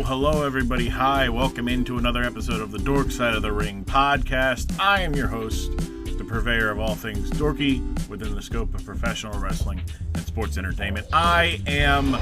Hello, everybody. Hi, welcome into another episode of the Dork Side of the Ring podcast. I am your host, the purveyor of all things dorky within the scope of professional wrestling and sports entertainment. I am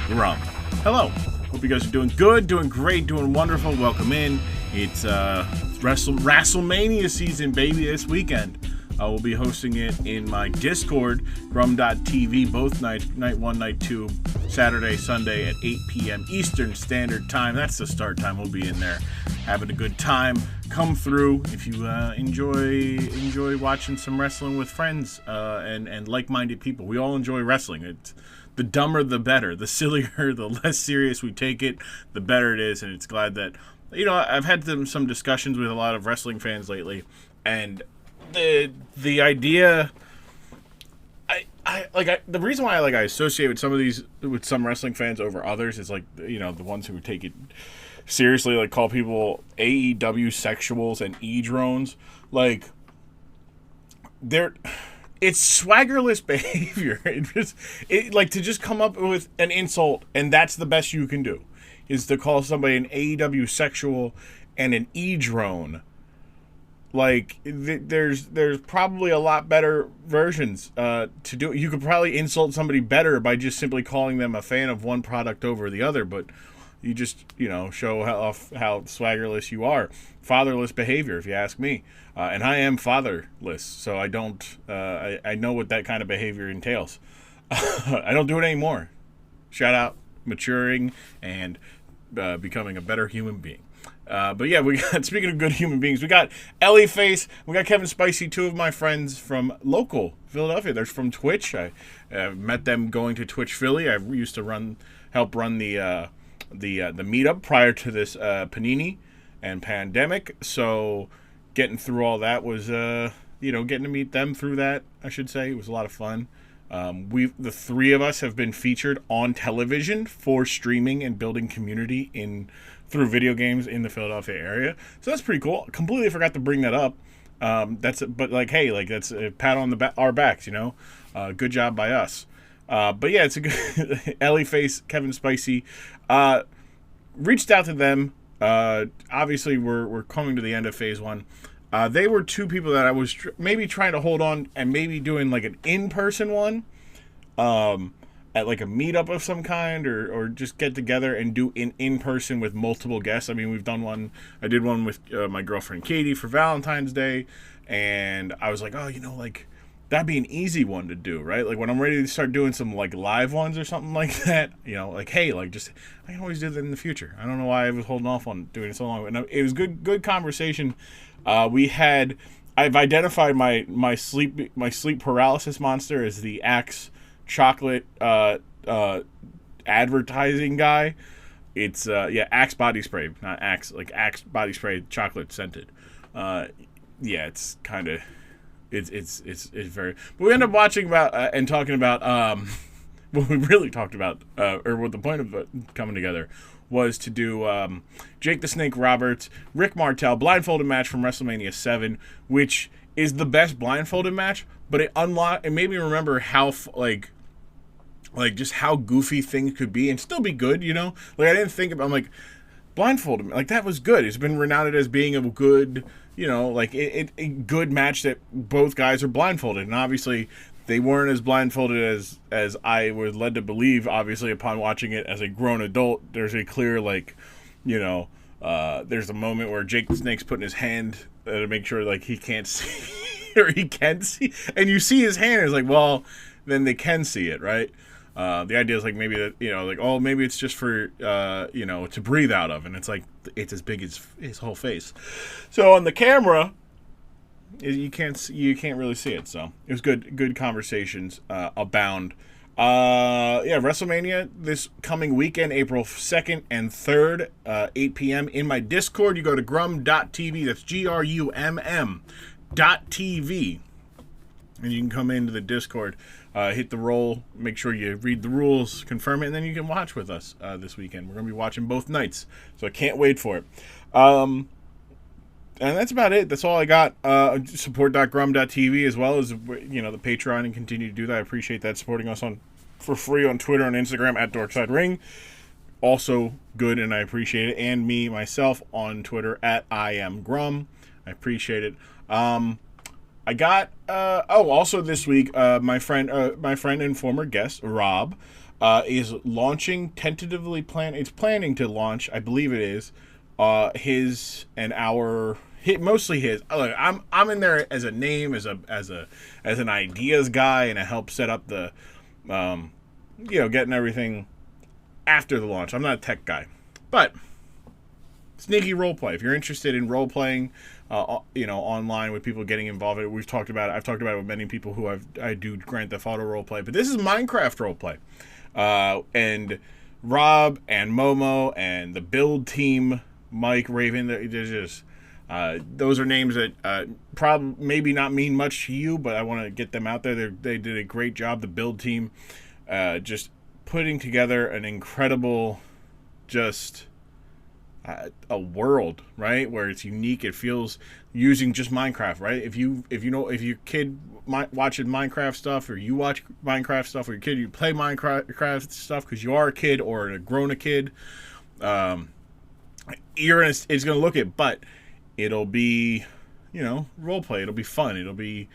Grumm. Hello. Hope you guys are doing good, doing great, doing wonderful. Welcome in. It's Wrestlemania season, baby, this weekend. We'll be hosting it in my Discord, Grumm.tv, both night 1, night 2, Saturday, Sunday at 8 p.m. Eastern Standard Time. That's the start time. We'll be in there having a good time. Come through if you enjoy watching some wrestling with friends and like-minded people. We all enjoy wrestling. It's the dumber, the better. The sillier, the less serious we take it, the better it is. And it's glad that, I've had some discussions with a lot of wrestling fans lately, and the idea, the reason why I associate with some wrestling fans over others is the ones who take it seriously, call people AEW sexuals and E-drones. It's swaggerless behavior. To just come up with an insult and that's the best you can do is to call somebody an AEW sexual and an E-drone. There's probably a lot better versions to do it. You could probably insult somebody better by just simply calling them a fan of one product over the other, but you just, show how swaggerless you are. Fatherless behavior, if you ask me. And I am fatherless, so I don't, I know what that kind of behavior entails. I don't do it anymore. Shout out maturing and becoming a better human being. But yeah, speaking of good human beings, we got Elliface, we got Kevin Spicy, two of my friends from local Philadelphia. They're from Twitch. I met them going to Twitch Philly. I used to help run the meetup prior to this Panini and pandemic. So getting through all that was, getting to meet them through that, I should say. It was a lot of fun. The three of us have been featured on television for streaming and building community through video games in the Philadelphia area. So that's pretty cool. Completely forgot to bring that up. That's a pat on our backs, good job by us. But yeah, it's a good Elliface, Kevin Spicy, reached out to them. Obviously we're coming to the end of phase 1. They were two people that I was maybe trying to hold on and maybe doing an in-person one, at a meetup of some kind, or just get together and do in person with multiple guests. I mean, we've done one. I did one with my girlfriend Katie for Valentine's Day, and I was like, that'd be an easy one to do, right? When I'm ready to start doing some live ones or something like that, hey, I can always do that in the future. I don't know why I was holding off on doing it so long. And it was good conversation. I've identified my sleep paralysis monster as the Axe chocolate advertising guy. It's Axe body spray, not Axe, Axe body spray, chocolate scented. It's kind of it's very. But we end up watching about and talking about what we really talked about, or what the point of coming together was to do Jake the Snake Roberts, Rick Martel blindfolded match from WrestleMania 7, which is the best blindfolded match, but it made me remember how just how goofy things could be and still be good, I didn't think about, blindfolded, that was good. It's been renowned as being a good, a good match that both guys are blindfolded, and obviously they weren't as blindfolded as I was led to believe. Obviously, upon watching it as a grown adult, there's a clear, there's a moment where Jake the Snake's putting his hand to make sure, he can't see, or he can see, and you see his hand, it's well, then they can see it, right? The idea is maybe that, maybe it's just for, to breathe out of, and it's it's as big as his whole face. So on the camera, you can't really see it. So it was good conversations abound. Wrestlemania this coming weekend, April 2nd and 3rd, 8 p.m. in my Discord. You go to Grumm.tv. That's GRUMM.tv, and you can come into the Discord, hit the roll, make sure you read the rules, confirm it, and then you can watch with us this weekend. We're going to be watching both nights, so I can't wait for it. And that's about it. That's all I got. Support.grumm.tv, as well as, the Patreon, and continue to do that. I appreciate that, supporting us for free on Twitter and Instagram at DorksideRing. also good, and I appreciate it. And me myself on Twitter at I am Grumm. I appreciate it. I got also this week, my friend and former guest Rob is launching it's planning to launch, I believe it is, his and our mostly his. Look, I'm in there as a name, as an ideas guy, and I help set up the getting everything after the launch. I'm not a tech guy, but sneaky role play. If you're interested in role playing, online with people getting involved in it, I've talked about it with many people who I do Grand Theft Auto role play, but this is Minecraft role play, and Rob and Momo and the build team, Mike, Raven, there's just those are names that probably maybe not mean much to you, but I want to get them out there. They did a great job. The build team, just putting together an incredible, just a world, right, where it's unique. It feels using just Minecraft, right? If your kid watching Minecraft stuff, or you watch Minecraft stuff, or your kid you play Minecraft stuff because you are a kid or a grown a kid, it's gonna look it, but it'll be role play. It'll be fun. It'll be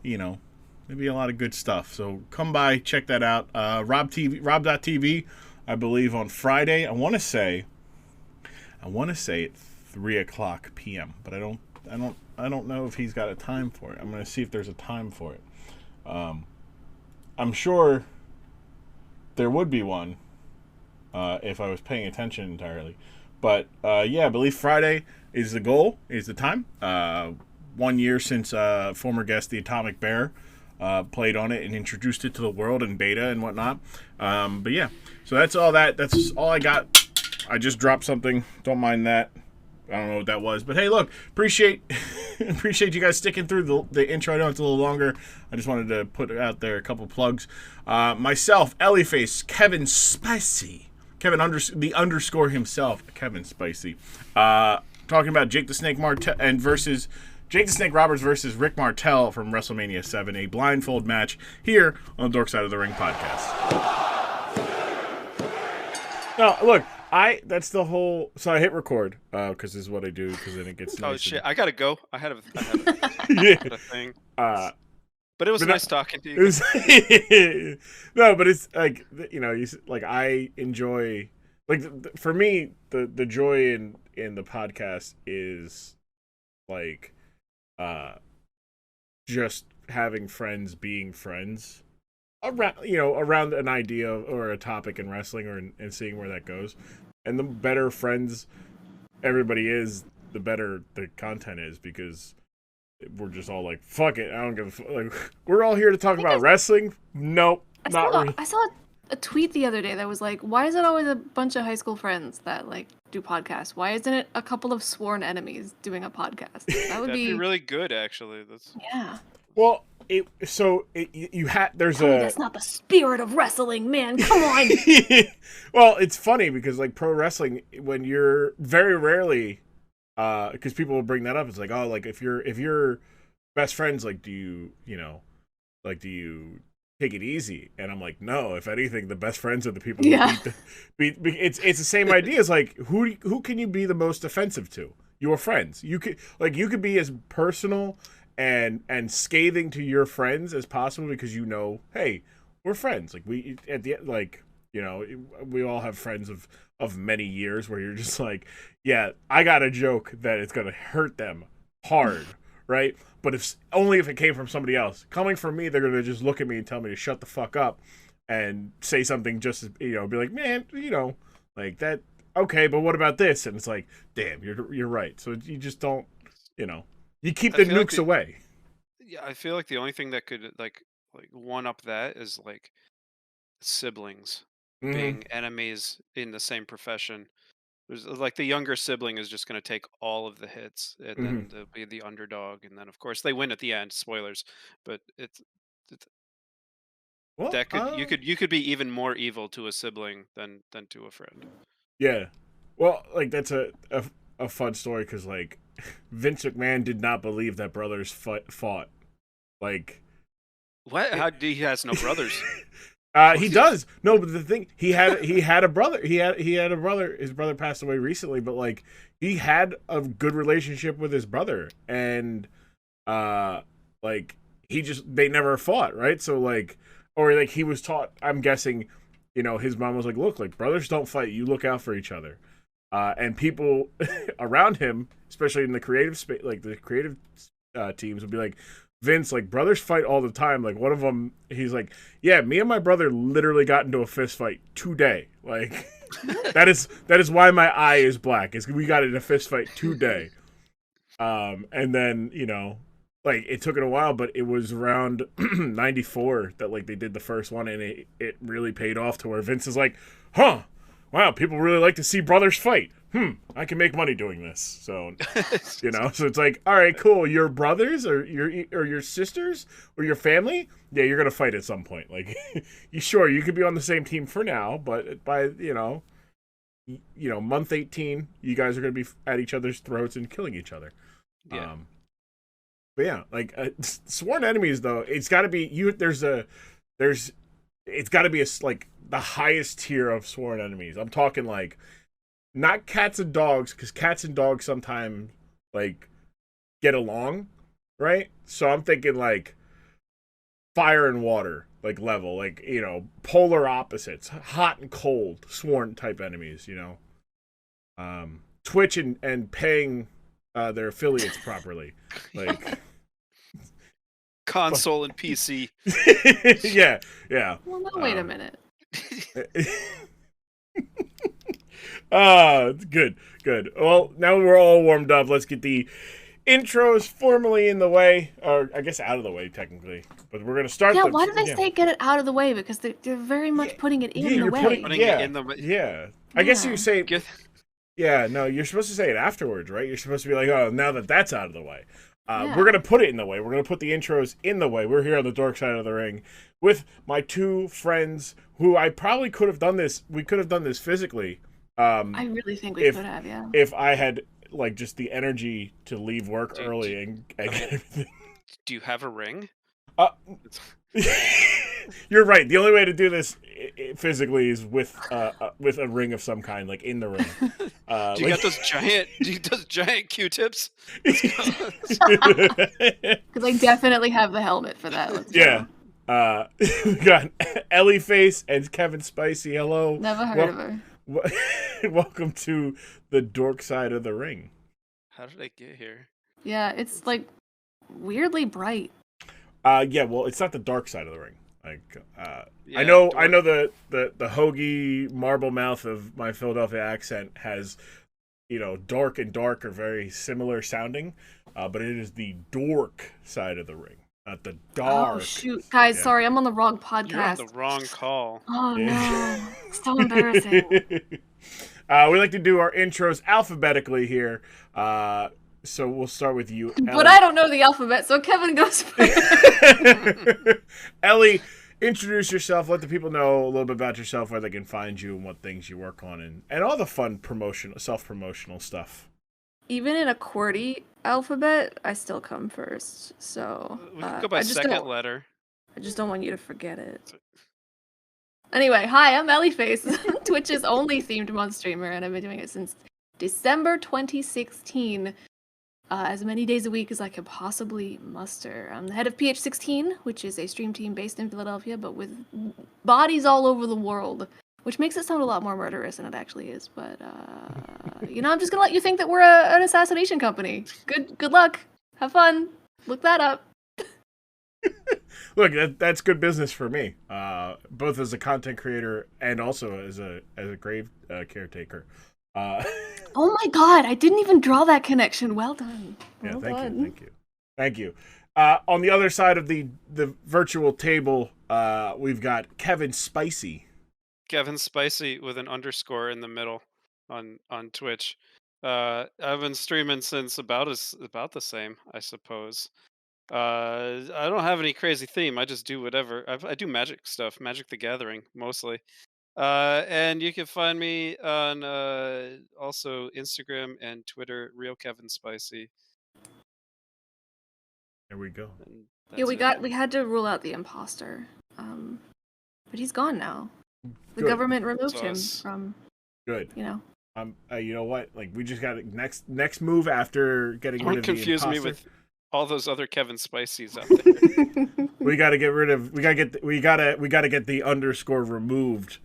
maybe a lot of good stuff. So come by, check that out. Rob.tv, I believe on Friday. I want to say at 3:00 p.m. But I don't know if he's got a time for it. I'm gonna see if there's a time for it. I'm sure there would be one if I was paying attention entirely. But I believe Friday is the goal, is the time. 1 year since former guest the Atomic Bear played on it and introduced it to the world in beta and whatnot. But yeah, so that's all I got. I just dropped something. Don't mind that. I don't know what that was. But hey, look, appreciate you guys sticking through the intro. I know it's a little longer. I just wanted to put out there a couple plugs. Myself, Elliface, Kevin Spicy. The underscore himself, Kevin Spicy. Talking about Jake the Snake Martel versus Jake the Snake Roberts versus Rick Martel from Wrestlemania 7, a blindfold match here on the Dork Side of the Ring podcast. Now, look, that's the whole. So I hit record because this is what I do, because then it gets. Oh nice shit! I gotta go. I had a thing. But it was nice talking to you. No, but it's like I enjoy, for me the joy in the podcast is like just having friends being friends around an idea or a topic in wrestling, and seeing where that goes. And the better friends everybody is, the better the content is, because we're just all like, fuck it, I don't give a fuck. We're all here to talk about wrestling. Nope, not really. I saw a tweet the other day that was like, why is it always a bunch of high school friends that do podcasts? Why isn't it a couple of sworn enemies doing a podcast? That'd be really good, actually. Yeah. Well, that's not the spirit of wrestling, man. Come on. Well, it's funny because pro wrestling, when you're very rarely, because people will bring that up, it's like, oh, if you're best friends, do you take it easy? And I'm like, no, if anything, the best friends are the people who it's the same idea. It's like, who can you be the most offensive to? Your friends. You could be as personal and scathing to your friends as possible, because hey, we're friends. We at the we all have friends of many years where you're just like, yeah, I got a joke that it's gonna hurt them hard, right? But if it came from somebody else. Coming from me, they're gonna just look at me and tell me to shut the fuck up and say something just be like, man, that. Okay, but what about this? And it's like, damn, you're right. So you just don't, you keep the nukes away. Yeah, I feel like the only thing that could one up that is siblings being enemies in the same profession. There's the younger sibling is just going to take all of the hits, and then they'll be the underdog, and then of course they win at the end. Spoilers, but you could be even more evil to a sibling than to a friend. Yeah, well, that's a fun story, because Vince McMahon did not believe that brothers fought. What? He has no brothers? He does. No, but the thing he had a brother. He had a brother. His brother passed away recently, but like he had a good relationship with his brother, and like they never fought, right? So like, or like he was taught. I'm guessing, his mom was like, look, like brothers don't fight. You look out for each other. And people around him, especially in the creative space, like the creative teams, would be like, Vince, like brothers fight all the time. Like one of them, he's like, yeah, me and my brother literally got into a fist fight today. Like that is why my eye is black. Is we got in a fist fight today. And then like it took it a while, but it was around '94 that like they did the first one, and it really paid off to where Vince is like, huh. Wow, people really like to see brothers fight. I can make money doing this. So, so it's like, all right, cool. Your brothers or your sisters or your family, yeah, you're gonna fight at some point. Like, you could be on the same team for now, but by month 18, you guys are gonna be at each other's throats and killing each other. Yeah. But yeah, like sworn enemies though, it's got to be it's got to be like the highest tier of sworn enemies. I'm talking like not cats and dogs, because cats and dogs sometimes like get along, right? So I'm thinking like fire and water, like level, like polar opposites, hot and cold, sworn type enemies. Twitch and paying their affiliates properly, like console and PC. yeah. Well, no, wait a minute. Good. Well, now we're all warmed up. Let's get the intros formally in the way, or I guess out of the way technically. But we're gonna start. Yeah, why did they say get it out of the way? Because they're very much putting it in the way. Putting it in the way. Yeah. I guess you say. Yeah, no, you're supposed to say it afterwards, right? You're supposed to be like, oh, now that's out of the way. We're going to put it in the way. We're going to put the intros in the way. We're here on the Dork side of the ring with my two friends who I probably could have done this. We could have done this physically. I really think we could have, yeah. If I had, like, just the energy to leave work early and get everything. Do you have a ring? You're right. The only way to do this physically is with a ring of some kind, like in the ring. Do you got those giant Q-tips? Because I definitely have the helmet for that. Yeah. We got Elliface and Kevin Spicy. Hello. Never heard of her. Welcome to the Dork side of the ring. How did I get here? Yeah, it's like weirdly bright. Yeah, well, it's not the dark side of the ring. Like, Yeah, I know Dork. the Hoagie marble mouth of my Philadelphia accent has, dork and dark are very similar sounding, but it is the dork side of the ring, not the dark. Oh shoot, guys! Yeah. Sorry, I'm on the wrong podcast. You're on the wrong call. Oh no, it's so embarrassing. We like to do our intros alphabetically here. So we'll start with you, Ellie. But I don't know the alphabet, so Kevin goes first. Ellie, introduce yourself. Let the people know a little bit about yourself, where they can find you, and what things you work on, and all the fun self-promotional stuff. Even in a QWERTY alphabet, I still come first. So We can go by second letter. I just don't want you to forget it. Anyway, hi, I'm Elliface, Twitch's only themed mod streamer, and I've been doing it since December 2016. As many days a week as I could possibly muster. I'm the head of PH16, which is a stream team based in Philadelphia, but with bodies all over the world, which makes it sound a lot more murderous than it actually is. But I'm just gonna let you think that we're an assassination company. Good luck. Have fun. Look that up. Look, that's good business for me, both as a content creator and also as a grave caretaker. Oh my god, I didn't even draw that connection. Well done. Yeah, well thank done. you. On the other side of the virtual table, we've got Kevin Spicy. Kevin Spicy with an underscore in the middle on Twitch. I've been streaming since about the same, I suppose. I don't have any crazy theme. I just do whatever. I do magic stuff, Magic the Gathering mostly. And you can find me on also Instagram and Twitter, Real Kevin Spicy. There we go. Yeah, we had to rule out the imposter. But he's gone now. The Good. government removed him Sauce. from, Good. you know. You know what? Like we just got next move after getting rid Don't of confuse the me imposter. with all those other Kevin Spiceys out there. We got to get rid of. We got to get the underscore removed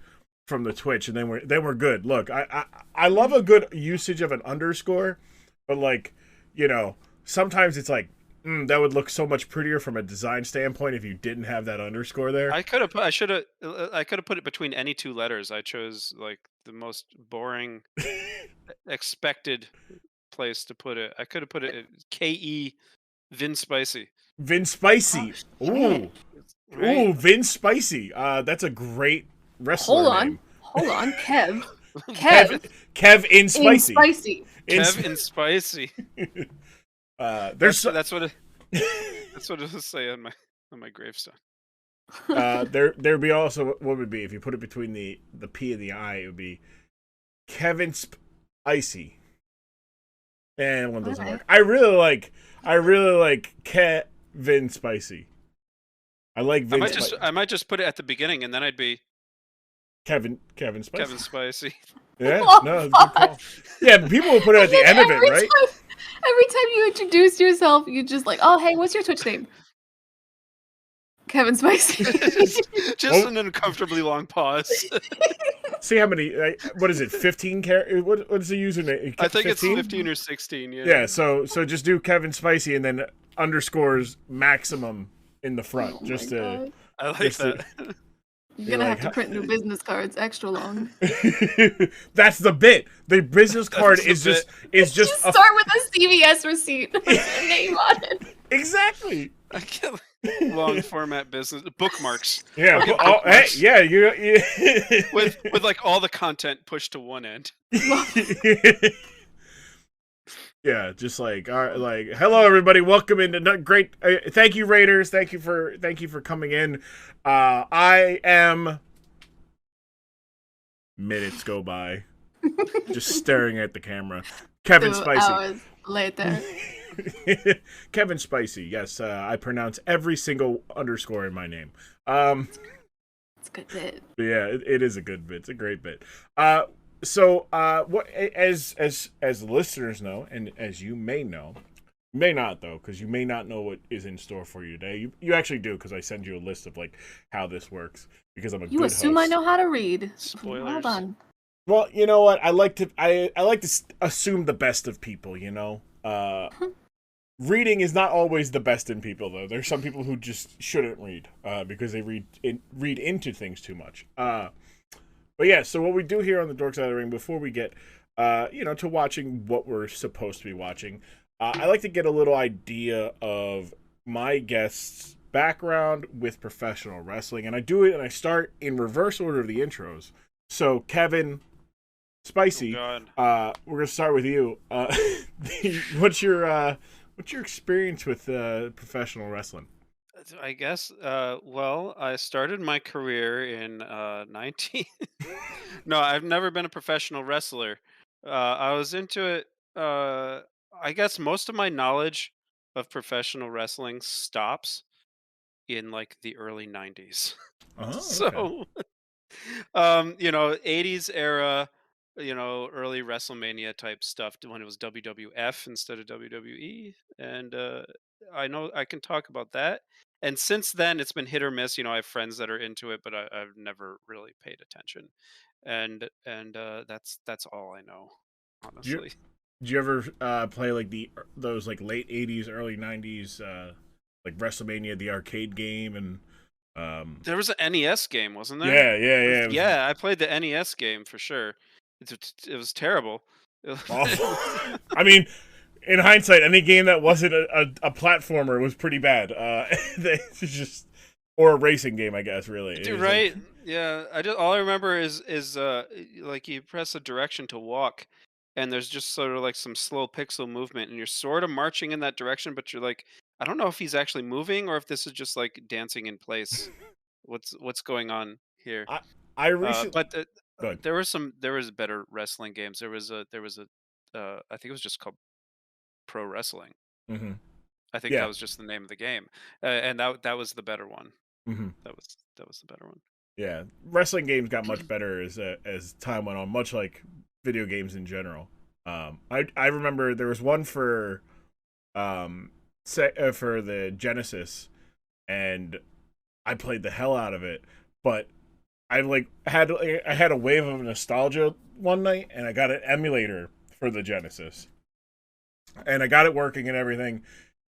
from the Twitch, and then we're good. Look, I love a good usage of an underscore, but like, you know, sometimes it's like that would look so much prettier from a design standpoint if you didn't have that underscore there. I could have put it between any two letters. I chose like the most boring expected place to put it. I could have put it at K-E Vin Spicy. Vin Spicy. Oh, Ooh. Right? Ooh, Vin Spicy. That's a great wrestler name. Hold on, Kev. Kev in Spicy. Spicy. Kev and Spicy. There's That's what it'll say on my gravestone. there'd be also what would it be if you put it between the P and the I, it would be Kevin Spicy. And one doesn't work. I really like Kevin Spicy. I like Vin I might just put it at the beginning, and then I'd be Kevin Spicy. Kevin Spicy. Yeah, no, good call. Yeah, but people will put it at the end of it, right? Every time you introduce yourself, you just like, oh, hey, what's your Twitch name? Kevin Spicy. just an uncomfortably long pause. See how many? What is it? 15 characters? What is the username? I think 15? it's 15 or 16. Yeah. Yeah. So just do Kevin Spicy and then underscores maximum in the front, Oh just my to. God. I like that. You're gonna like, have to print new business cards extra long. That's the bit. The business card is just Just start with a CVS receipt with your name on it. Exactly. I get long format business bookmarks. Yeah. Get Oh, hey, bookmarks. yeah. You. with like all the content pushed to one end. Yeah, just like hello everybody, welcome into great. Thank you, Raiders. Thank you for coming in. I am. Minutes go by, just staring at the camera. Kevin 2 Spicy. hours later. Kevin Spicy. Yes, I pronounce every single underscore in my name. It's a good bit. Yeah, it is a good bit. It's a great bit. So, what as the listeners know, and as you may know, may not though, because you may not know what is in store for you today. You actually do, because I send you a list of like how this works. Because I'm a You good assume host. I know how to read. Spoilers. Hold on. Well, you know what? I like to assume the best of people. You know, reading is not always the best in people, though. There's some people who just shouldn't read because they read into things too much. But yeah, so what we do here on the Dork Side of the Ring, before we get, to watching what we're supposed to be watching, I like to get a little idea of my guest's background with professional wrestling, and I do it, and I start in reverse order of the intros. So, Kevin Spicy, Oh, God. we're gonna start with you. What's your experience with professional wrestling? I guess. Well, I started my career in 19. No, I've never been a professional wrestler. I was into it. I guess most of my knowledge of professional wrestling stops in like the early 90s. Oh, okay. So, 80s era, early WrestleMania type stuff when it was WWF instead of WWE. And I know I can talk about that. And since then, it's been hit or miss. I have friends that are into it, but I've never really paid attention. And that's all I know, honestly. Did you ever play like those like late 80s, early 90s, like WrestleMania, the arcade game, and There was an NES game, wasn't there? yeah. Yeah, I played the NES game for sure. It was terrible. Awful. I mean, in hindsight, any game that wasn't a platformer was pretty bad. It's just or a racing game, I guess. Really, Dude, right? Yeah, all I remember is like you press a direction to walk, and there's just sort of like some slow pixel movement, and you're sort of marching in that direction, but you're like, I don't know if he's actually moving or if this is just like dancing in place. What's going on here? I recently, But there was better wrestling games. There was a I think it was just called Pro Wrestling. Mm-hmm. I think that was just the name of the game, and that was the better one. Mm-hmm. That was the better one. Yeah, wrestling games got much better as time went on, much like video games in general. I remember there was one for for the Genesis, and I played the hell out of it. But I had a wave of nostalgia one night, and I got an emulator for the Genesis, and I got it working and everything.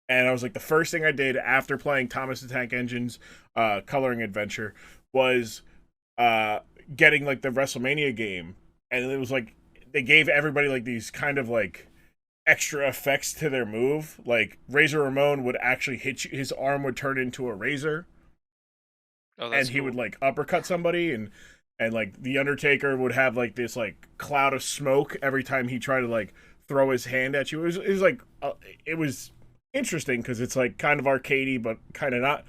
And I was like, the first thing I did after playing Thomas the Tank Engine's Coloring Adventure was getting like the Wrestlemania game, and it was like they gave everybody like these kind of like extra effects to their move. Like Razor Ramon would actually hit you; his arm would turn into a razor, and he would like uppercut somebody, and like the Undertaker would have like this like cloud of smoke every time he tried to like throw his hand at you. It was like it was interesting because it's like kind of arcadey, but kind of not.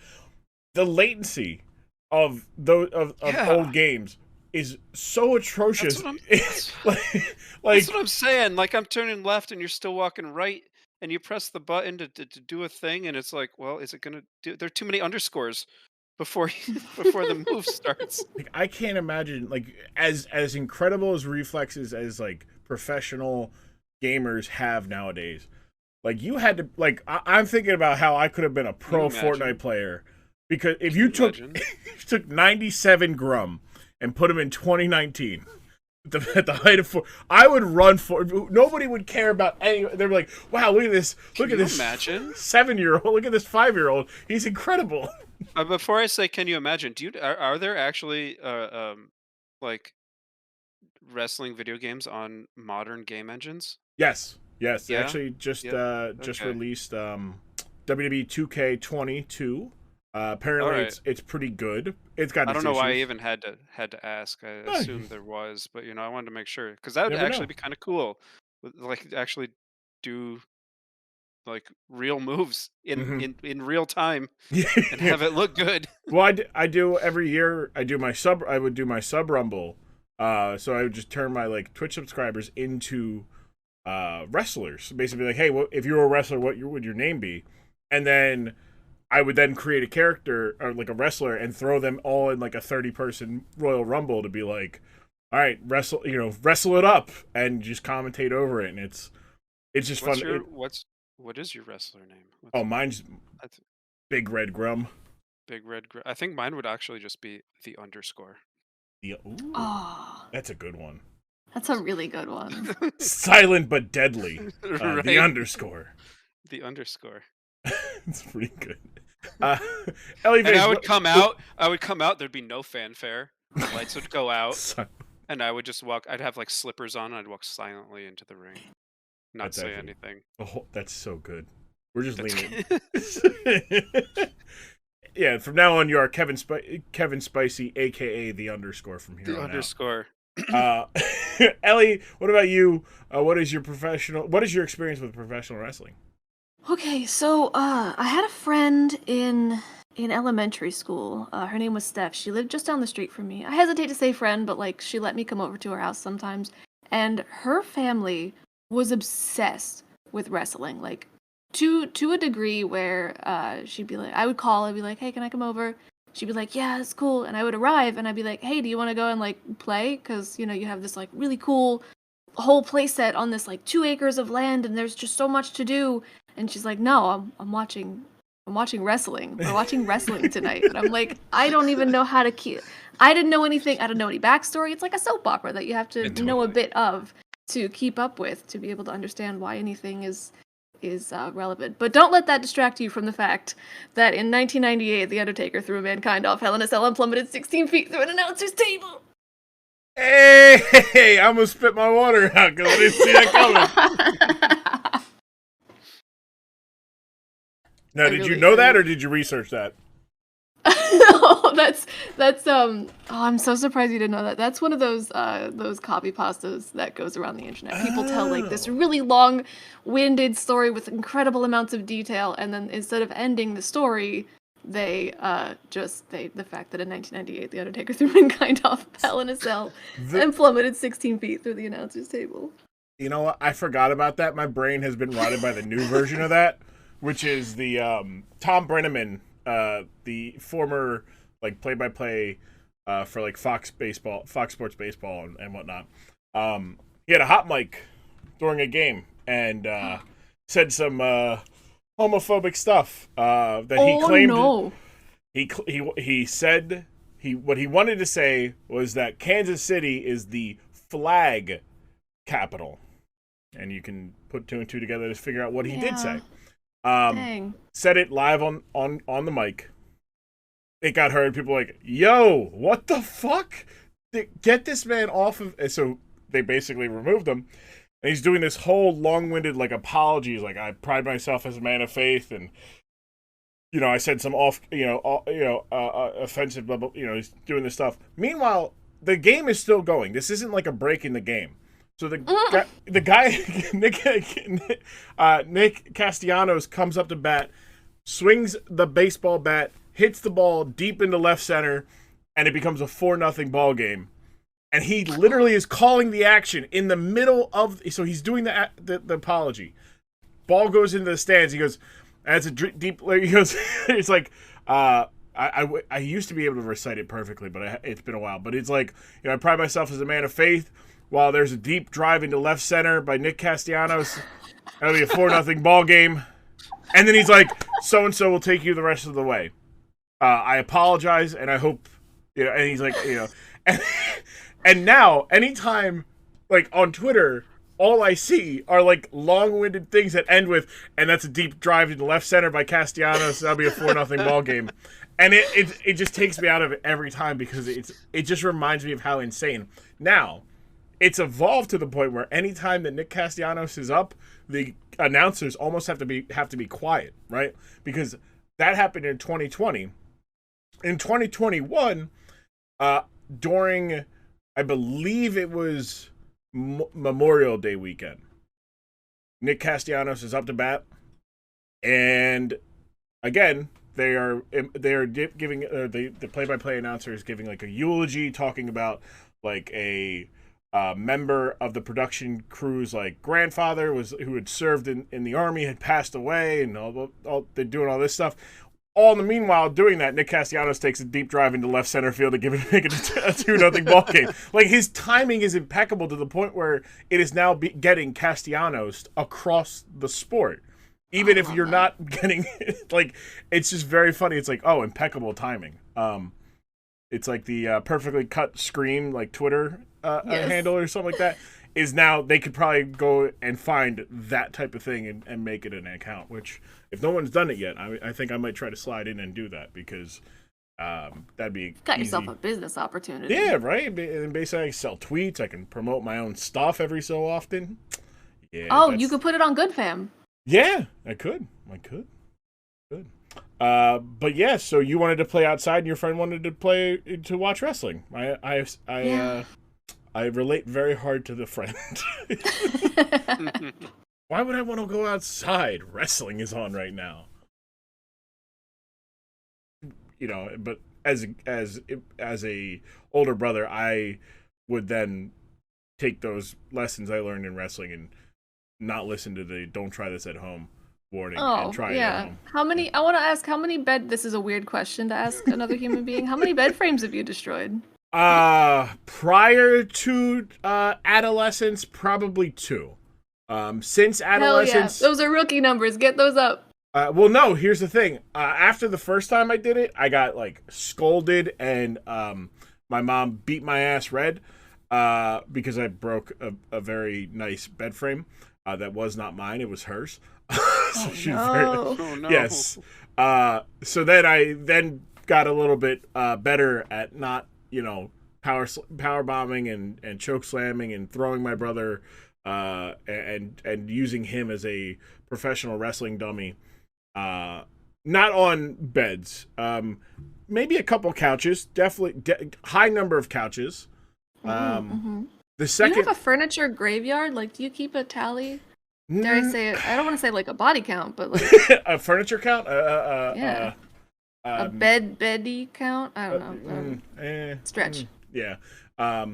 The latency of those of old games is so atrocious. That's what I'm saying. Like I'm turning left and you're still walking right, and you press the button to do a thing, and it's like, well, is it gonna do? There are too many underscores before before the move starts. Like I can't imagine like as incredible as reflexes as like professional gamers have nowadays. Like you had to like I'm thinking about how I could have been a pro Fortnite player, because if you took 97 Grumm and put him in 2019 at the height of I would run for. Nobody would care about any. They're like, wow, look at this! Look at this! Imagine 7-year-old. Look at this 5-year-old. He's incredible. Before I say, can you imagine? Are there actually like wrestling video games on modern game engines? Yes. Yeah? They actually just released WWE 2K22. Apparently it's pretty good. It's got. I don't know why I even had to ask. I assumed there was, but I wanted to make sure, because that would actually be kind of cool. Like actually do like real moves in real time and have it look good. Well, I do every year. I would do my sub rumble. So I would just turn my like Twitch subscribers into wrestlers. Basically, like, hey, if you were a wrestler, what would your name be? And then I would then create a character or like a wrestler and throw them all in like a 30-person Royal Rumble to be like, all right, wrestle it up and just commentate over it. And it's just fun. What is your wrestler name? Mine's Big Red Grumm. Big Red Grumm. I think mine would actually just be the underscore. That's a good one. That's a really good one. Silent but deadly. Right? The underscore. The underscore. It's pretty good. Elliface, and I would come out. There'd be no fanfare. The lights would go out, and I would just walk. I'd have like slippers on. And I'd walk silently into the ring, not say anything. That's so good. We're just leaning. Yeah, from now on, you are Kevin Spicy, aka the underscore. From here on underscore. Ellie, what about you? What is your experience with professional wrestling? Okay, so I had a friend in elementary school. Her name was Steph. She lived just down the street from me. I hesitate to say friend, but like she let me come over to her house sometimes. And her family was obsessed with wrestling, like to a degree where she'd be like, I'd be like, hey, can I come over? She'd be like, yeah, it's cool. And I would arrive and I'd be like, hey, do you want to go and like play? Because you have this like really cool whole play set on this like 2 acres of land, and there's just so much to do. And she's like, no, I'm watching wrestling. We're watching wrestling tonight. And I'm like, I don't even know how to keep. I didn't know anything. I don't know any backstory. It's like a soap opera that you have to know a bit of to keep up with, to be able to understand why anything is relevant. But don't let that distract you from the fact that in 1998, The Undertaker threw Mankind off Hell in a Cell and plummeted 16 feet through an announcer's table. Hey, I'm gonna spit my water out because I didn't see that coming. Now, did you know that, or did you research that? No, that's I'm so surprised you didn't know that. That's one of those copy pastas that goes around the internet. People tell like this really long-winded story with incredible amounts of detail, and then instead of ending the story, the fact that in 1998 The Undertaker threw Mankind off Hell in a Cell and plummeted 16 feet through the announcer's table. You know what? I forgot about that. My brain has been rotted by the new version of that, which is the Tom Brenneman, the former like play-by-play for like Fox Sports Baseball and whatnot. He had a hot mic during a game and said some homophobic stuff that he claimed. No. He said what he wanted to say was that Kansas City is the flag capital, and you can put two and two together to figure out what he did say. Dang. Said it live on the mic. It got heard. People were like, yo, what the fuck? Get this man off of... And so they basically removed him. And he's doing this whole long-winded like apology. He's like, I pride myself as a man of faith, and I said some offensive, blah, blah, he's doing this stuff. Meanwhile, the game is still going. This isn't like a break in the game. So the guy Nick Castellanos comes up to bat, swings the baseball bat, hits the ball deep into left center, and it becomes a 4-0 ball game. And he literally is calling the action in the middle of... So he's doing the apology. Ball goes into the stands. He goes, that's a deep... He goes, it's like... I used to be able to recite it perfectly, but it's been a while. But it's like, I pride myself as a man of faith. While there's a deep drive into left center by Nick Castellanos, that'll be a 4-0 ball game. And then he's like, so-and-so will take you the rest of the way. I apologize, and I hope... and he's like, And now, anytime, like, on Twitter, all I see are, like, long-winded things that end with, and that's a deep drive into left center by Castellanos, that'll be a 4-0 ball game. And it just takes me out of it every time because it just reminds me of how insane. Now, it's evolved to the point where anytime that Nick Castellanos is up, the announcers almost have to be quiet, right? Because that happened in 2020. In 2021, during... I believe it was Memorial Day weekend. Nick Castellanos is up to bat, and again, they are giving the play-by-play announcer is giving like a eulogy, talking about like a member of the production crew's like grandfather who had served in the army, had passed away, and all they're doing all this stuff. All in the meanwhile, doing that, Nick Castellanos takes a deep drive into left center field to make it a 2-0 ball game. Like, his timing is impeccable to the point where it is now getting Castellanos across the sport. Even if you're not getting, like, it's just very funny. It's like, oh, impeccable timing. It's like the perfectly cut screen, like Twitter handle or something like that. Is now they could probably go and find that type of thing and make it an account, which if no one's done it yet, I think I might try to slide in and do that because that'd be got easy. Yourself a business opportunity. Yeah, right? And basically I sell tweets. I can promote my own stuff every so often. Yeah. Oh, you could put it on Good Fam. Yeah, I could. Good. But yeah, so you wanted to play outside and your friend wanted to watch wrestling. I relate very hard to the friend. Why would I want to go outside? Wrestling is on right now. But as a older brother, I would then take those lessons I learned in wrestling and not listen to the "don't try this at home" warning and try it at home. I want to ask how many this is a weird question to ask another human being. How many bed frames have you destroyed? Prior to adolescence, probably 2. Since adolescence, those are rookie numbers. Get those up. Well, no. Here's the thing. After the first time I did it, I got like scolded, and my mom beat my ass red because I broke a very nice bed frame that was not mine. It was hers. So yes. So then I got a little bit better at not power bombing and choke slamming and throwing my brother and using him as a professional wrestling dummy. Not on beds. Maybe a couple couches. Definitely high number of couches. The second. Do you have a furniture graveyard? Like, do you keep a tally? Dare I say it? I don't want to say like a body count, but like a furniture count. Yeah. A beddy count? I don't know. Stretch. Yeah. I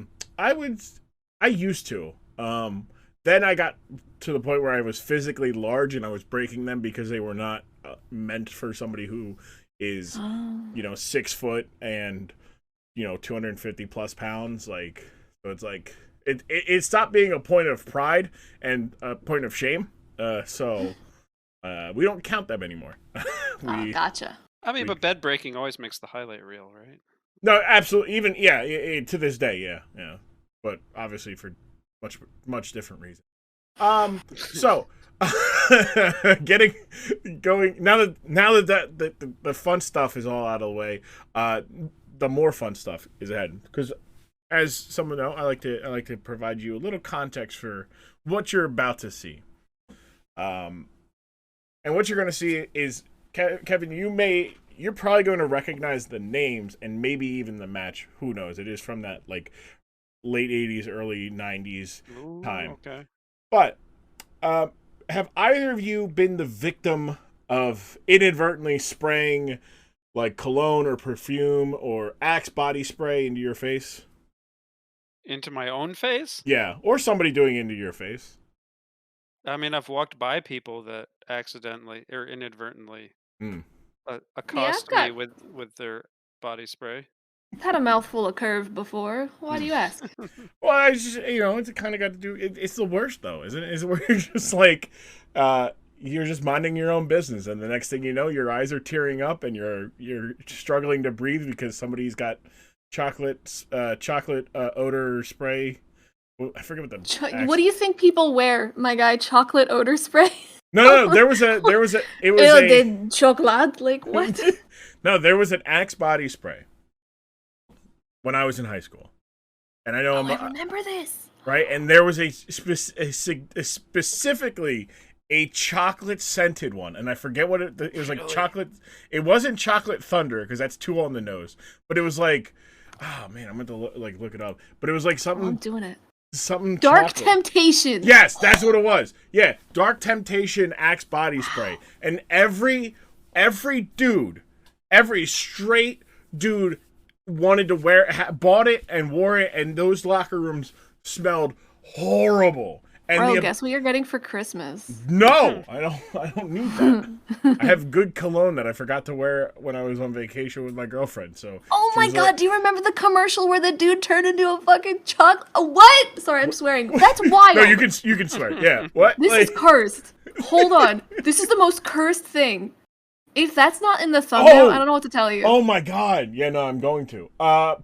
used to. Then I got to the point where I was physically large and I was breaking them because they were not meant for somebody who is, 6 foot and 250 plus pounds. Like, so it's like it stopped being a point of pride and a point of shame. So we don't count them anymore. Gotcha. I mean, but bed breaking always makes the highlight reel, right? No, absolutely. Even to this day, yeah. But obviously for much different reasons. So getting going now that the fun stuff is all out of the way, the more fun stuff is ahead. Because as someone know, I like to provide you a little context for what you're about to see. And what you're going to see is Kevin. You're probably going to recognize the names and maybe even the match. Who knows? It is from that like late 80s, early 90s time. Okay. But have either of you been the victim of inadvertently spraying like cologne or perfume or Axe body spray into your face? Into my own face? Yeah, or somebody doing it into your face. I mean, I've walked by people that accidentally or inadvertently accost me with their body spray. I've had a mouthful of curve before. Why do you ask? Well, I just it's kind of got to do. It's the worst though, isn't it? Is where you're just like, you're just minding your own business, and the next thing you know, your eyes are tearing up, and you're struggling to breathe because somebody's got chocolate odor spray. I forget what the. What do you think people wear, my guy? Chocolate odor spray? No. It was de chocolate. Like what? No, there was an Axe body spray when I was in high school, and I know I remember this. Right, and there was a specifically a chocolate scented one, and I forget what it was like. Chocolate. It wasn't Chocolate Thunder because that's too on the nose, but it was like, oh man, I'm going to look it up. But it was like something. I'm doing it. Something Dark chocolate. Temptation. Yes, that's what it was. Yeah, Dark Temptation Axe body spray, and every dude, every straight dude wanted to bought it and wore it, and those locker rooms smelled horrible. And Bro, guess what you're getting for Christmas? No, I don't need that. I have good cologne that I forgot to wear when I was on vacation with my girlfriend. So. Oh my god, do you remember the commercial where the dude turned into a fucking chocolate? What? Sorry, I'm swearing. That's wild. No, you can swear. Yeah. What? This is cursed. Hold on. This is the most cursed thing. If that's not in the thumbnail, I don't know what to tell you. Oh my god. Yeah, no, I'm going to. As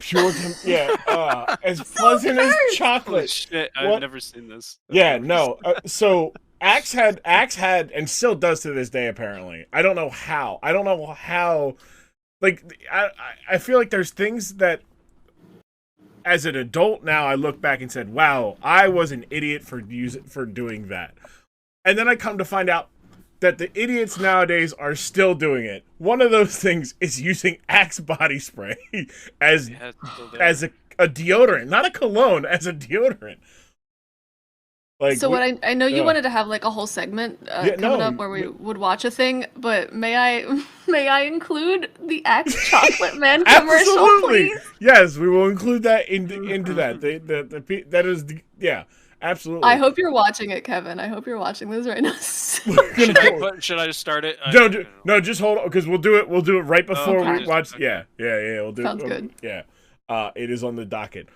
pleasant as chocolate. Shit, I've never seen this. Yeah, no. So Axe had and still does to this day apparently. I don't know how. Like I feel like there's things that as an adult now I look back and said, "Wow, I was an idiot for doing that." And then I come to find out that the idiots nowadays are still doing it. One of those things is using Axe body spray as a deodorant, not a cologne, as a deodorant. Like, so what I know you wanted to have like a whole segment coming up where we would watch a thing, but may I include the Axe Chocolate Man commercial, please? Yes, we will include that into that. That is yeah. Absolutely. I hope you're watching it, Kevin. I hope you're watching this right now. Should I just start it? No, just hold on because we'll do it right before we watch. Okay. Yeah. We'll do Sounds it. good. Yeah. It is on the docket.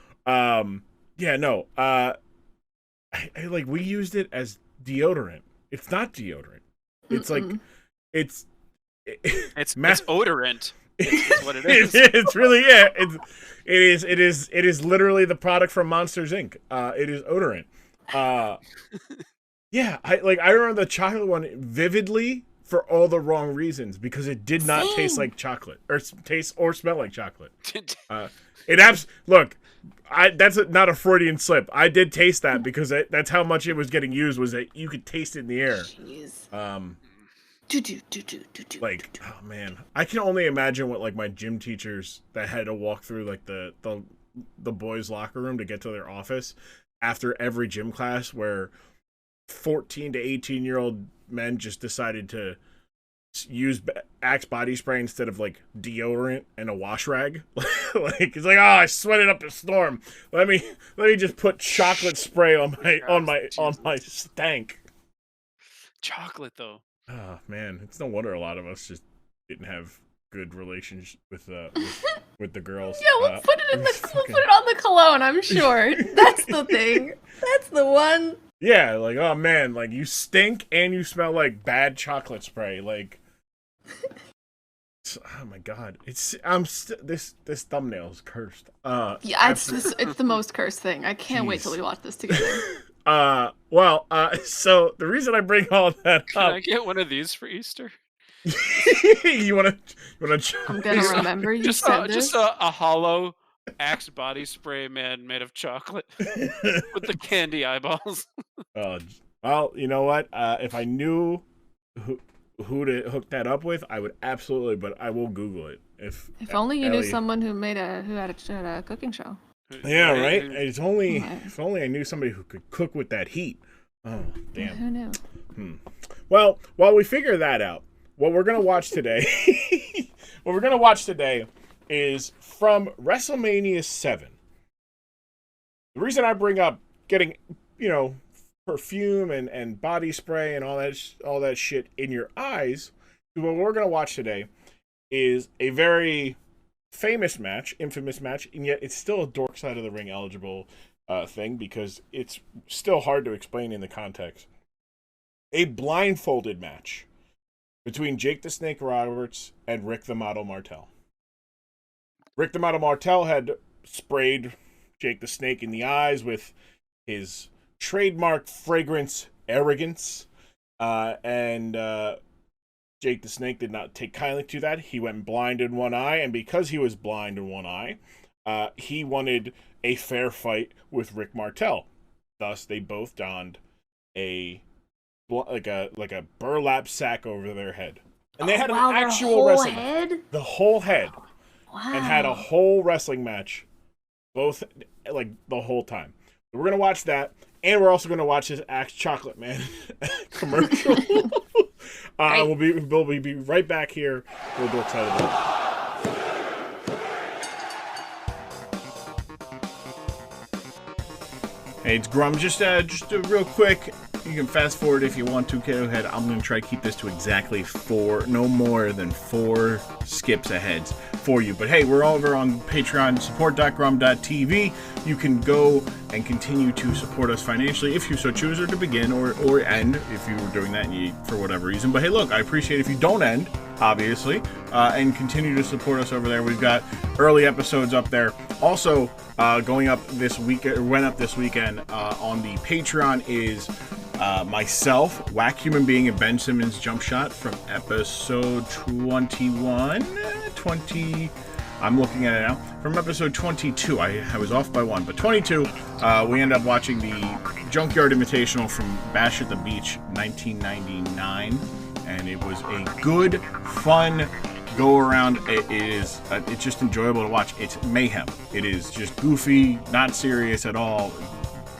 We used it as deodorant. It's not deodorant. It's like it's odorant. It's what it is. It's really It is literally the product from Monsters Inc. It is odorant. Yeah, I remember the chocolate one vividly for all the wrong reasons because it did not taste like chocolate or taste or smell like chocolate. Look, that's not a Freudian slip. I did taste that because that's how much it was getting used. Was that you could taste it in the air. Jeez. Like, oh man, I can only imagine what like my gym teachers that had to walk through like the boys' locker room to get to their office after every gym class where 14 to 18-year-old men just decided to use Axe body spray instead of like deodorant and a wash rag. Like it's like, I sweated up a storm. Let me just put chocolate spray on my stank. Chocolate though. Oh man, it's no wonder a lot of us just didn't have good relationship with the girls. Yeah, we'll put it we'll put it on the cologne, I'm sure. That's the thing. That's the one. Yeah, like, oh man, like you stink and you smell like bad chocolate spray. Like, oh my god, this thumbnail is cursed. Yeah, it's the most cursed thing. I can't wait till we watch this together. So the reason I bring all that up. Can I get one of these for Easter? you wanna? I'm gonna remember you said this. Just a hollow Axe body spray man made of chocolate with the candy eyeballs. Well, you know what? If I knew who to hook that up with, I would absolutely. But I will Google it. If only you knew someone who had a cooking show. Yeah, right. If only I knew somebody who could cook with that heat. Oh, damn. Who knew? Well, while we figure that out, what we're gonna watch today, is from WrestleMania 7. The reason I bring up getting, perfume and body spray and all that shit in your eyes, what we're gonna watch today is a very famous match, infamous match, and yet it's still a Dork Side of the Ring eligible thing because it's still hard to explain in the context. A blindfolded match between Jake the Snake Roberts and Rick the Model Martel. Rick the Model Martel had sprayed Jake the Snake in the eyes with his trademark fragrance arrogance, and Jake the Snake did not take kindly to that. He went blind in one eye, and because he was blind in one eye, he wanted a fair fight with Rick Martel. Thus, they both donned a burlap sack over their head, and they had an actual wrestling match. The whole head. Wow. And had a whole wrestling match, both like the whole time. So we're gonna watch that, and we're also gonna watch this Axe Chocolate Man commercial. We'll be right back here with Dork Side of the Ring. Hey, it's Grumm. Just real quick. You can fast forward if you want to. Go ahead. I'm going to try to keep this to exactly no more than 4 skips ahead for you. But hey, we're over on Patreon, support.grumm.tv. You can go and continue to support us financially if you so choose, or to begin or end if you were doing that for whatever reason. But hey, look, I appreciate if you don't end, obviously, and continue to support us over there. We've got early episodes up there. Also, going up this weekend, or went up this weekend on the Patreon is myself, Whack Human Being, and Ben Simmons Jump Shot from episode 21. I'm looking at it now. From episode 22. I was off by 1, but 22, we end up watching the Junkyard Invitational from Bash at the Beach 1999, and it was a good, fun go around. It's just enjoyable to watch. It's mayhem. It is just goofy, not serious at all.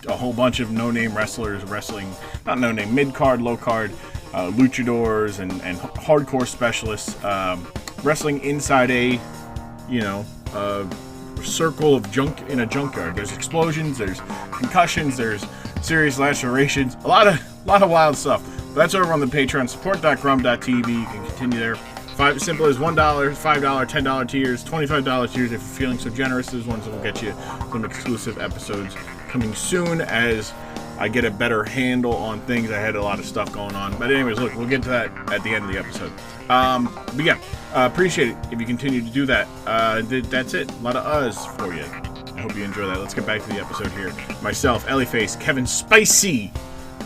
A whole bunch of no-name wrestlers wrestling, not no-name, mid-card, low-card, luchadors and hardcore specialists wrestling inside a circle of junk in a junkyard. There's explosions, there's concussions, there's serious lacerations, a lot of wild stuff. That's over on the Patreon, support.grumm.tv. You can continue there. Simple as $1, $5, $10 tiers, $25 tiers if you're feeling so generous. Those ones will get you some exclusive episodes coming soon as I get a better handle on things. I had a lot of stuff going on. But anyways, look, we'll get to that at the end of the episode. But yeah, appreciate it if you continue to do that. That's it. A lot of us for you. I hope you enjoy that. Let's get back to the episode here. Myself, Elliface, Kevin Spicy,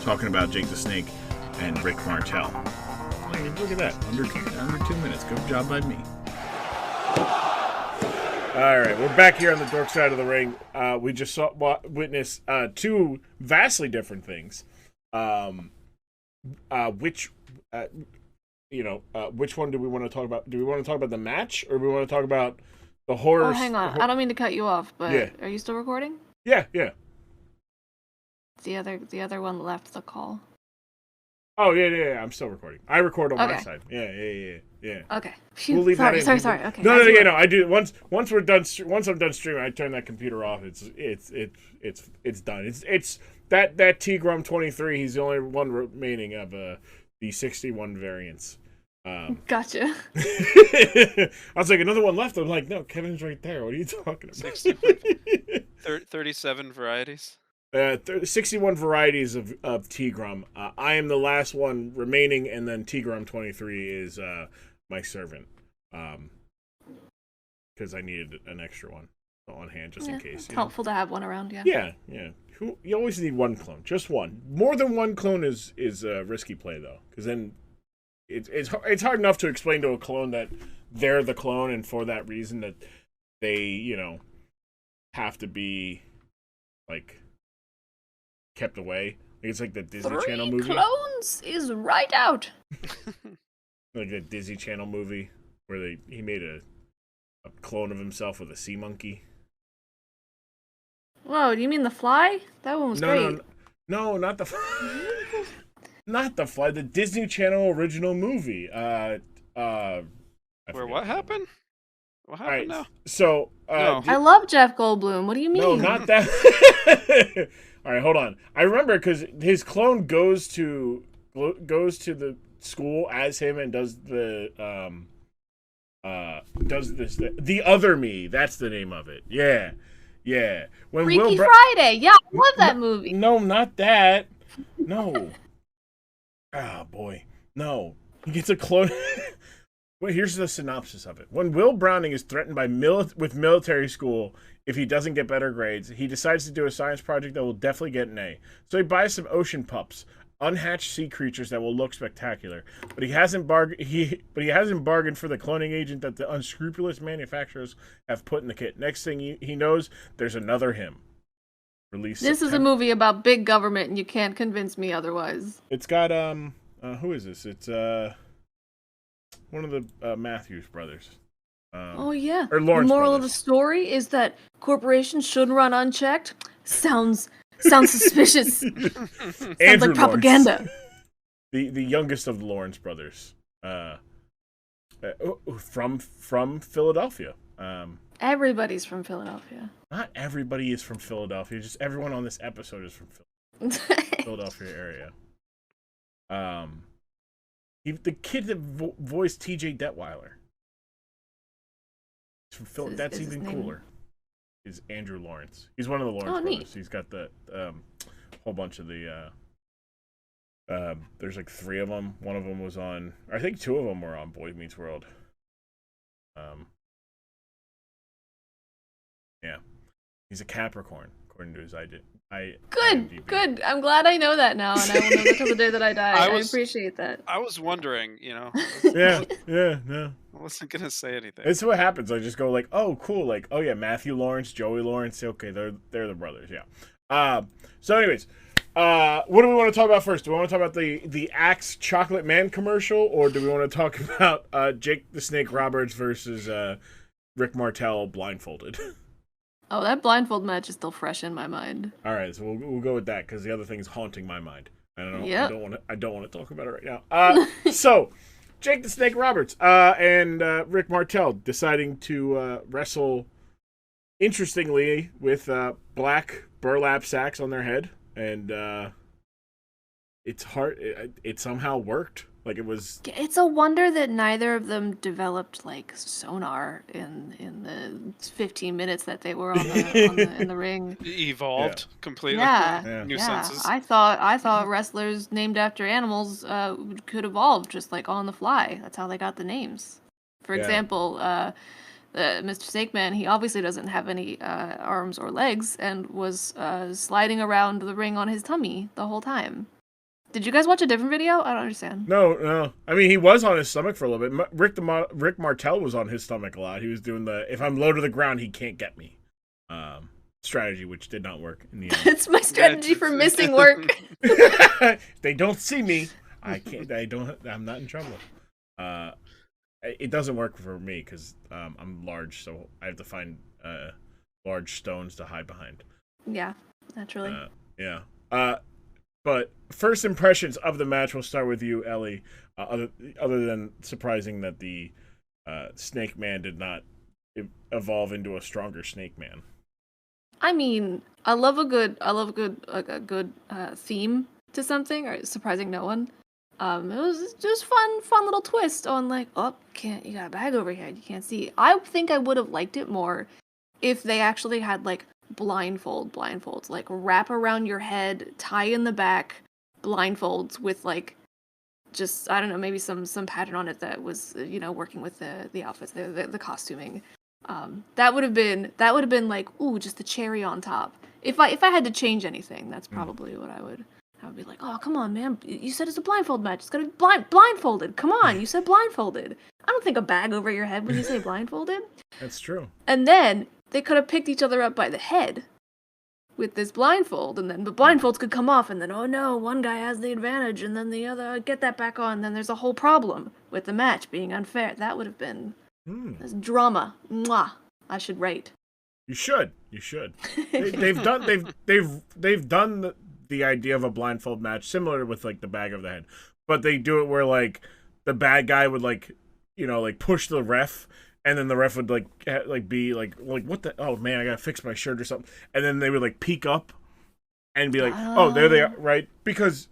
talking about Jake the Snake and Rick Martel. Look at that. Under 2 minutes. Good job by me. Alright, we're back here on the Dork Side of the Ring. We just witnessed 2 vastly different things. Which one do we want to talk about? Do we want to talk about the match, or do we want to talk about the horror? Oh, hang on. I don't mean to cut you off, but yeah. Are you still recording? Yeah. The other one left the call. Oh, yeah. I'm still recording. I record on my side. Yeah. Okay. We'll leave that in. Sorry. Okay. No. I do. Once I'm done streaming, I turn that computer off. It's done. It's that T Grumm 23. He's the only one remaining of the 61 variants. Gotcha. I was like, another one left. I'm like, no, Kevin's right there. What are you talking about? 37 varieties. 61 varieties of T-Grumm. I am the last one remaining, and then T-Grumm 23 is my servant. Because I needed an extra one on hand just in case. It's helpful to have one around, yeah. Yeah. You always need one clone, just one. More than one clone is a risky play though, because then it's hard enough to explain to a clone that they're the clone, and for that reason that they have to be like kept away. It's like the Disney Channel movie. 3 clones is right out. Like the Disney Channel movie where he made a clone of himself with a sea monkey. Whoa, do you mean The Fly? That one was great. No, not the not The Fly. The Disney Channel original movie. Where what happened? What happened now? So No. I love Jeff Goldblum. What do you mean? No, not that. All right, hold on. I remember because his clone goes to the school as him and does the the other me. That's the name of it. Yeah. When Freaky Friday. Yeah, I love that movie. No, not that. No. Ah, boy. No. He gets a clone. Well, here's the synopsis of it. When Will Browning is threatened by with military school if he doesn't get better grades, he decides to do a science project that will definitely get an A. So he buys some ocean pups, unhatched sea creatures that will look spectacular. But he hasn't bargained for the cloning agent that the unscrupulous manufacturers have put in the kit. Next thing he knows, there's another him. Released. This is a movie about big government, and you can't convince me otherwise. It's got who is this? It's one of the Matthews brothers. Oh yeah. Or Lawrence the moral brothers. of the story is that corporations shouldn't run unchecked. Sounds suspicious. Sounds like propaganda. Lawrence. The youngest of the Lawrence brothers. From Philadelphia. Everybody's from Philadelphia. Not everybody is from Philadelphia. Just everyone on this episode is from Philadelphia area. The kid that voiced T.J. Detweiler. He's from Philly. That's even cooler. Is Andrew Lawrence. He's one of the Lawrence brothers. Neat. He's got the whole bunch of the there's like 3 of them. One of them was on, I think 2 of them were on Boy Meets World. Yeah. He's a Capricorn, according to his IMDb. Good. I'm glad I know that now, and I will know that till the day that I die. I appreciate that. I was wondering, Yeah, I wasn't gonna say anything. It's what happens. I just go like, oh, cool. Like, oh yeah, Matthew Lawrence, Joey Lawrence. Okay, they're the brothers. Yeah. So, anyways, what do we want to talk about first? Do we want to talk about the Axe Chocolate Man commercial, or do we want to talk about Jake the Snake Roberts versus Rick Martel blindfolded? Oh, that blindfold match is still fresh in my mind. All right, so we'll go with that because the other thing is haunting my mind. I don't want to talk about it right now. So, Jake the Snake Roberts and Rick Martel deciding to wrestle, interestingly, with black burlap sacks on their head, and it's hard. It somehow worked. Like it was. It's a wonder that neither of them developed like sonar in the 15 minutes that they were in the ring. Evolved completely. Yeah. New senses. I thought wrestlers named after animals could evolve just like on the fly. That's how they got the names. For example, Mr. Snake Man, he obviously doesn't have any arms or legs and was sliding around the ring on his tummy the whole time. Did you guys watch a different video? I don't understand. No. I mean, he was on his stomach for a little bit. Rick Martel was on his stomach a lot. He was doing the "if I'm low to the ground, he can't get me" strategy, which did not work in the end. It's my strategy for missing work. If they don't see me, I can't. I'm not in trouble. It doesn't work for me because I'm large, so I have to find large stones to hide behind. Yeah, naturally. Yeah. But first impressions of the match, we'll start with you, Ellie. Other than surprising that the Snake Man did not evolve into a stronger Snake Man. I mean, I love a good theme to something, or surprising no one. It was just fun little twist on like, oh, you got a bag over here, you can't see. I think I would have liked it more if they actually had like blindfolds, like wrap around your head, tie in the back, blindfolds with like just I don't know, maybe some pattern on it that was working with the outfits, the costuming. That would have been like, ooh, just the cherry on top. If I had to change anything, that's probably what I would be like, oh, come on, man. You said it's a blindfold match. It's going to be blindfolded. Come on, you said blindfolded. I don't think a bag over your head when you say blindfolded. That's true. And then they could have picked each other up by the head with this blindfold, and then the blindfolds could come off, and then, oh no, one guy has the advantage, and then the other, get that back on, and then there's a whole problem with the match being unfair. That would have been this drama. Mwah. I should rate. You should. They've done the idea of a blindfold match similar with like the bag of the head, but they do it where like the bad guy would like push the ref, and then the ref would be like what the, oh man, I gotta fix my shirt or something, and then they would like peek up and be like, oh, there they are, right? Because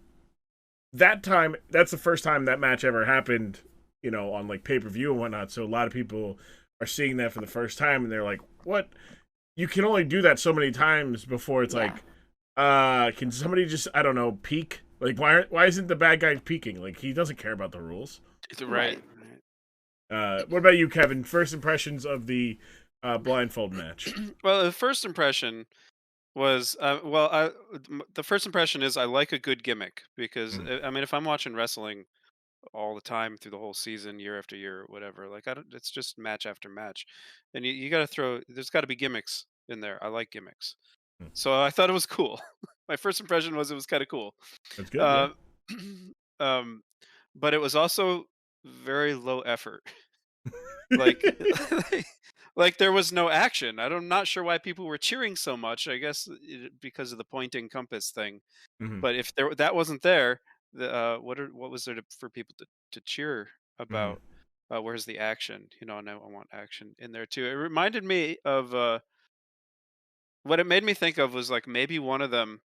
that time, that's the first time that match ever happened, on like pay-per-view and whatnot. So a lot of people are seeing that for the first time, and they're like, what? You can only do that so many times before it's like, can somebody just, I don't know, peek? Like, why isn't the bad guy peeking? Like, he doesn't care about the rules. Right. What about you, Kevin? First impressions of the blindfold match? Well, the first impression was, the first impression is I like a good gimmick, because, I mean, if I'm watching wrestling all the time through the whole season, year after year, whatever, like, it's just match after match. And you got to there's got to be gimmicks in there. I like gimmicks. So I thought it was cool. My first impression was it was kind of cool. That's good. But it was also very low effort. Like, like there was no action. I'm not sure why people were cheering so much. I guess because of the pointing compass thing. But if that wasn't there, what was there for people to cheer about? Where's the action? And I want action in there too. It reminded me of what it made me think of was like maybe one of them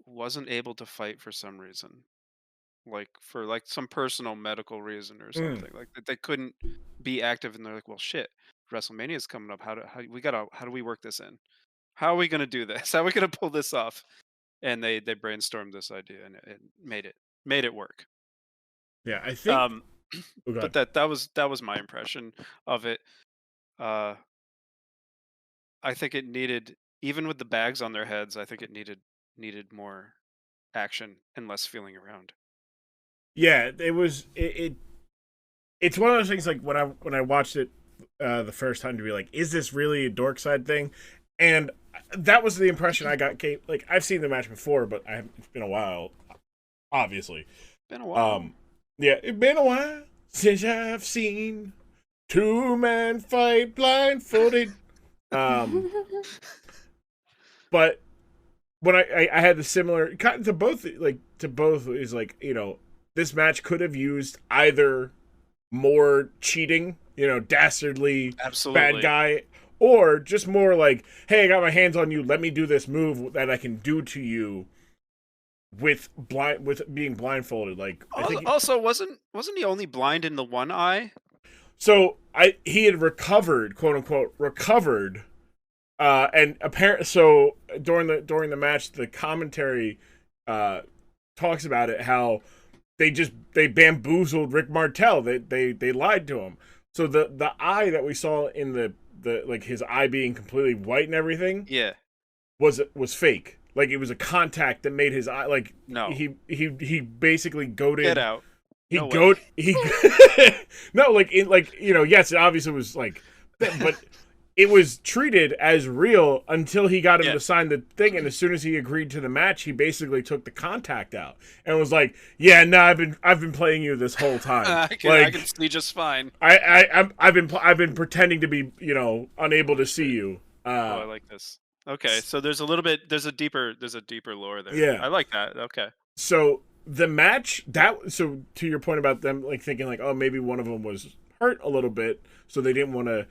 wasn't able to fight for some reason, like for like some personal medical reason or something, like that they couldn't be active, and they're like, well, shit, WrestleMania is coming up. How do we work this in? How are we gonna do this? How are we gonna pull this off? And they brainstormed this idea, and it made it work. Yeah, I think. But that was my impression of it. I think it needed, even with the bags on their heads, I think it needed more action and less feeling around. Yeah, it was it's one of those things, like when I watched it the first time, to be like, is this really a Dork side thing? And that was the impression I got. Like, I've seen the match before, but it's been a while, obviously. Been a while. Yeah, it's been a while since I've seen two men fight blindfolded. But when I had the similar to both is like, this match could have used either more cheating, dastardly bad guy, or just more like, hey, I got my hands on you, let me do this move that I can do to you with being blindfolded. Like, I think also wasn't he only blind in the one eye? So he had recovered, quote unquote, and so during the match, the commentary talks about it, how they bamboozled Rick Martel. They lied to him. So the eye that we saw in the like his eye being completely white and everything, was fake. Like, it was a contact that made his eye, like, no. He basically goaded. Get out. He no, yes, it obviously was like, but it was treated as real until he got him to sign the thing, and as soon as he agreed to the match, he basically took the contact out and was like, "Yeah, no, I've been playing you this whole time. I can see just fine. I've been pretending to be, unable to see you." I like this. Okay, so there's a deeper lore there. Yeah, I like that. Okay, so the match so to your point about them like thinking like, oh, maybe one of them was hurt a little bit, so they didn't want to,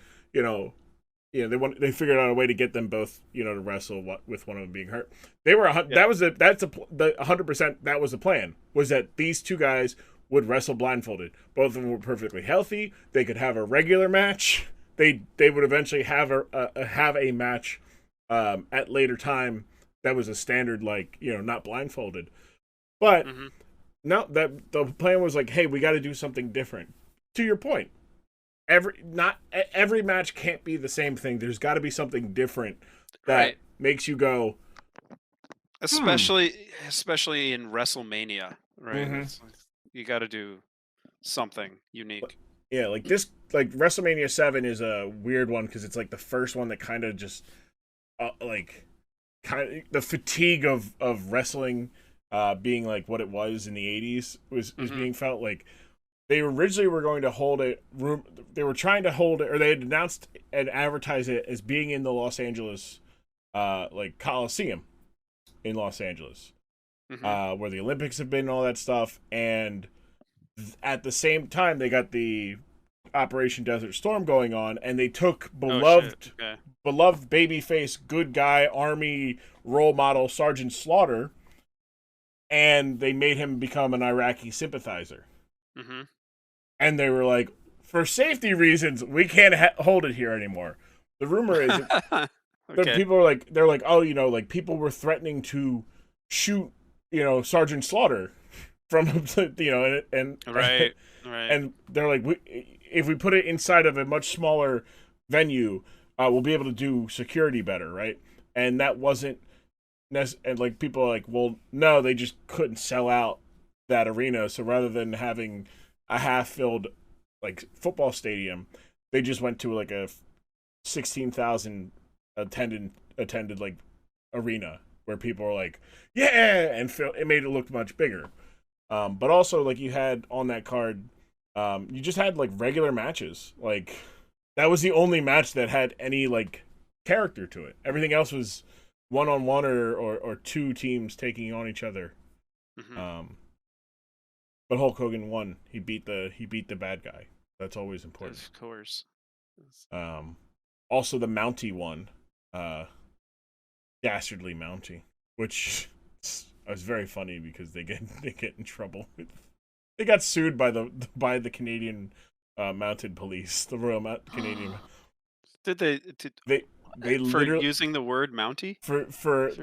they figured out a way to get them both, to wrestle with one of them being hurt. They were the 100%. That was the plan, was that these two guys would wrestle blindfolded. Both of them were perfectly healthy. They could have a regular match. They would eventually have a match at later time that was a standard, not blindfolded. But no, that the plan was like, hey, we got to do something different. To your point, every match can't be the same thing. There's got to be something different that makes you go. Especially in WrestleMania, right? Mm-hmm. You got to do something unique. Yeah, like this, WrestleMania 7 is a weird one because it's like the first one that kind of just, the fatigue of wrestling, being like what it was in the 80s was being felt. Like they originally were going to hold it. They were trying to hold it, or they had announced and advertised it as being in the Los Angeles, Coliseum in Los Angeles, where the Olympics have been and all that stuff. And at the same time, they got the Operation Desert Storm going on, and they took beloved babyface, good guy, army role model Sergeant Slaughter, and they made him become an Iraqi sympathizer. And they were like, for safety reasons, we can't hold it here anymore. The rumor is people are like, they're like, oh, people were threatening to shoot, Sergeant Slaughter from, and they're like, if we put it inside of a much smaller venue, we'll be able to do security better, right? And that wasn't and people are like, well, no, they just couldn't sell out that arena. So rather than having a half-filled football stadium, they just went to a 16,000 attended arena where people were like, yeah, and it made it look much bigger. But also you had on that card, you just had regular matches. That was the only match that had any character to it. Everything else was one-on-one or two teams taking on each other. But Hulk Hogan won. He beat the bad guy. That's always important. Of course. Also the Mountie won. Dastardly Mountie, which was very funny because they get in trouble with. They got sued by the Canadian mounted police, the Royal Canadian. Did they for using the word Mountie?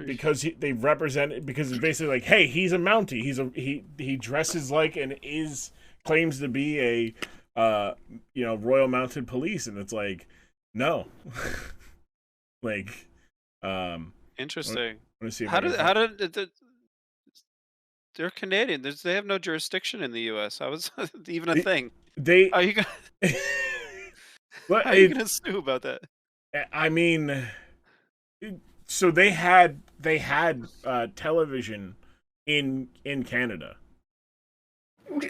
Because they represent it, because it's basically hey, he's a Mountie. He dresses like and claims to be a Royal Mounted Police, and it's no. Interesting. Let me see how did they're Canadian. They have no jurisdiction in the U.S. How is even a thing? Are you gonna? How are you gonna sue about that? I mean, so they had television in Canada.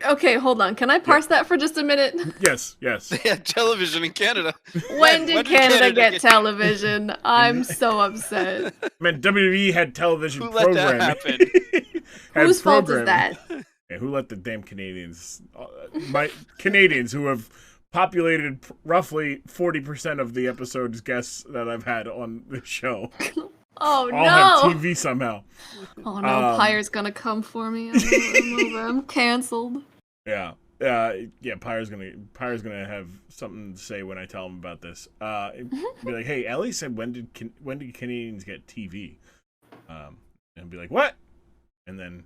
Okay, hold on. Can I parse that for just a minute? Yes. They had television in Canada. When did Canada get television? I'm so upset. Man, WWE had television programming. Who let that happen? Whose fault is that? Yeah, who let the damn Canadians? Canadians who have populated roughly 40% of the episode's guests that I've had on the show. Oh no! All have TV somehow. Oh no! Pyre's gonna come for me. I'm over. I'm canceled. Yeah. Pyre's gonna have something to say when I tell him about this. Be like, hey, Ellie said, when did Canadians get TV? And be like, what? And then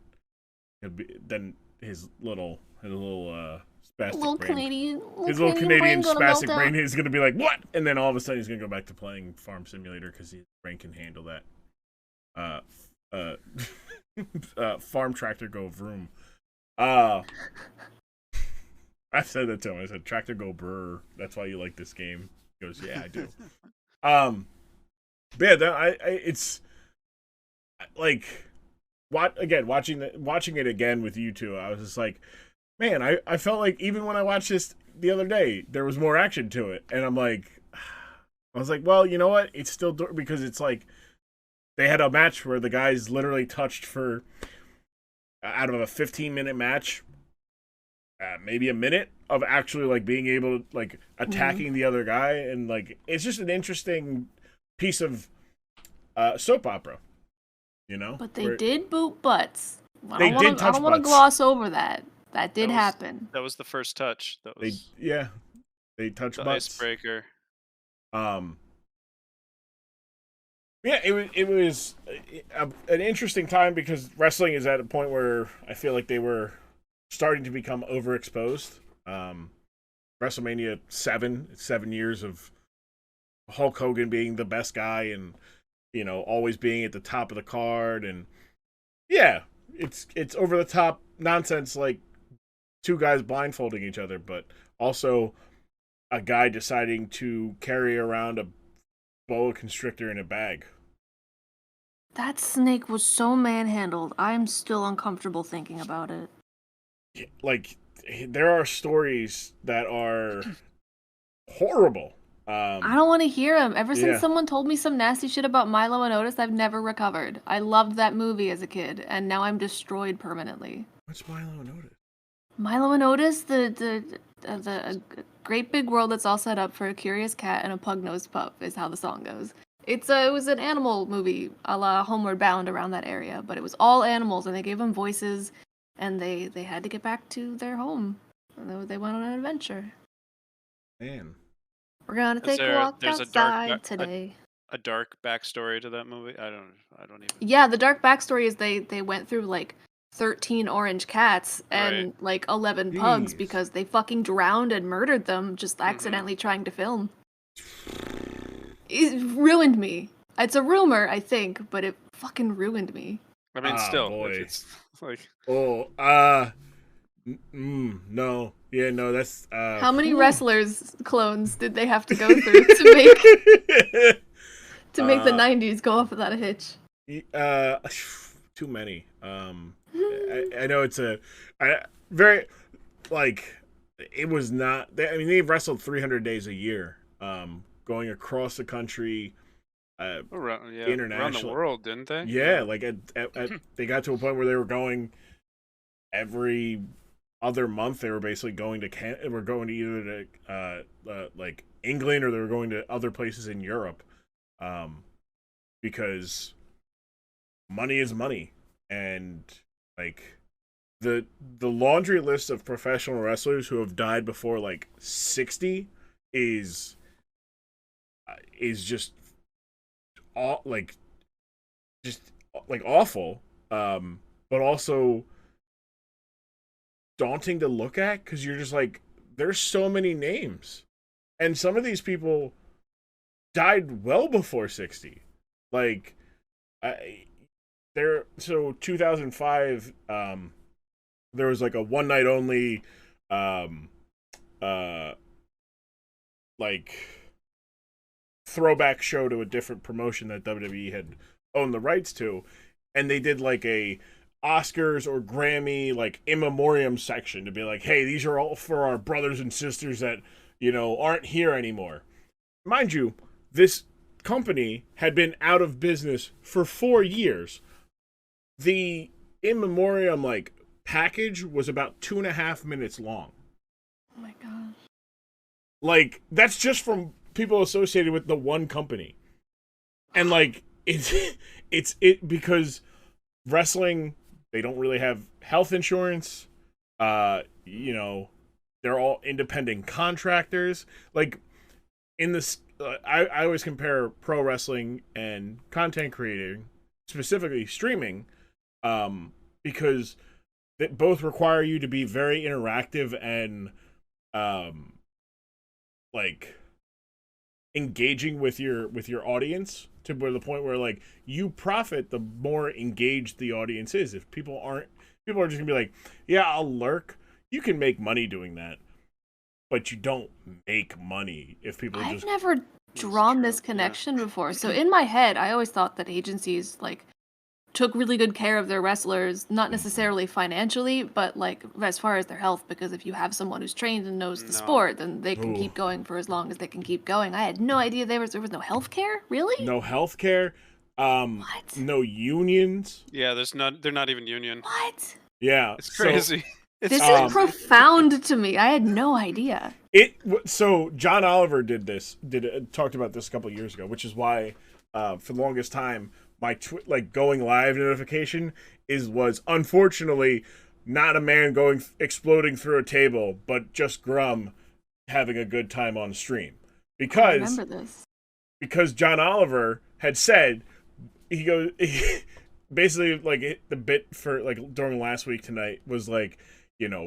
his little spastic brain. His little Canadian spastic brain is going to be like, what? And then all of a sudden he's going to go back to playing Farm Simulator because his brain can handle that. Farm Tractor Go Vroom. I said that to him. I said, Tractor Go Brr. That's why you like this game. He goes, yeah, I do. But yeah, it's watching it again with you two, I was just like, man, I felt like even when I watched this the other day, there was more action to it. And I was like, well, you know what? It's still because it's they had a match where the guys literally touched for, out of a 15-minute match, maybe a minute of actually like being able to like attacking the other guy, and like it's just an interesting piece of soap opera, you know. But they did boot butts. I They did touch don't want to butts. gloss over that. That did happen. That was the first touch. That was they touched the butts. icebreaker. Yeah, it was an interesting time because wrestling is at a point where I feel like they were starting to become overexposed. WrestleMania 7 years of Hulk Hogan being the best guy and, you know, always being at the top of the card, and yeah, it's over the top nonsense like two guys blindfolding each other, but also a guy deciding to carry around a boa constrictor in a bag. That snake was so manhandled. I'm still uncomfortable thinking about it. Like, there are stories that are horrible. I don't want to hear them. Ever since someone told me some nasty shit about Milo and Otis, I've never recovered. I loved that movie as a kid, and now I'm destroyed permanently. What's Milo and Otis? Milo and Otis, the great big world that's all set up for a curious cat and a pug-nosed pup is how the song goes. It was an animal movie, a la Homeward Bound around that area, but it was all animals, and they gave them voices, and they had to get back to their home. And they went on an adventure. Man. We're gonna take a walk outside today. A dark backstory to that movie. I don't even. Yeah, the dark backstory is they went through like 13 orange cats and like 11 pugs because they fucking drowned and murdered them just accidentally trying to film. It ruined me. It's a rumor, I think, but it fucking ruined me. I mean, still, it's like. No. Yeah, no, that's How many wrestlers clones did they have to go through to make the 90s go off without a hitch? Too many. I know it's very like it was not. I mean, they've wrestled 300 days a year, going across the country, internationally, around the world, didn't they? Yeah, like they got to a point where they were going every other month. They were basically going to were going to either to like England, or they were going to other places in Europe, because money is money, and like the laundry list of professional wrestlers who have died before like 60 is just awful, but also daunting to look at, because you're just like, there's so many names, and some of these people died well before 60. Like, 2005, there was like a one night only like throwback show to a different promotion that WWE had owned the rights to, and they did like a Oscars or Grammy like in memoriam section to be like, hey, these are all for our brothers and sisters that, you know, aren't here anymore. Mind you, this company had been out of business for 4 years. The in memoriam like package was about 2.5 minutes long. Oh my gosh. Like, that's just from people associated with the one company. And like it's because wrestling, they don't really have health insurance. You know, they're all independent contractors. Like, in this, I always compare pro wrestling and content creating, specifically streaming, because they both require you to be very interactive and like engaging with your audience, to the point where like you profit the more engaged the audience is. If people are just gonna be like, yeah, I'll lurk. You can make money doing that, but you don't make money if people I've just. never drawn this connection before. So in my head, I always thought that agencies like took really good care of their wrestlers, not necessarily financially, but like as far as their health, because if you have someone who's trained and knows the sport, then they can keep going for as long as they can keep going. I had no idea there was no health care. Really? No health care. What? No unions. Yeah, they're not even union. What? Yeah, it's crazy. It's This is crazy. profound to me. I had no idea. So John Oliver talked about this a couple of years ago, which is why for the longest time my going live notification was unfortunately not a man exploding through a table, but just Grumm having a good time on stream. I remember this. Because John Oliver had said basically like the bit for like during last week tonight was like,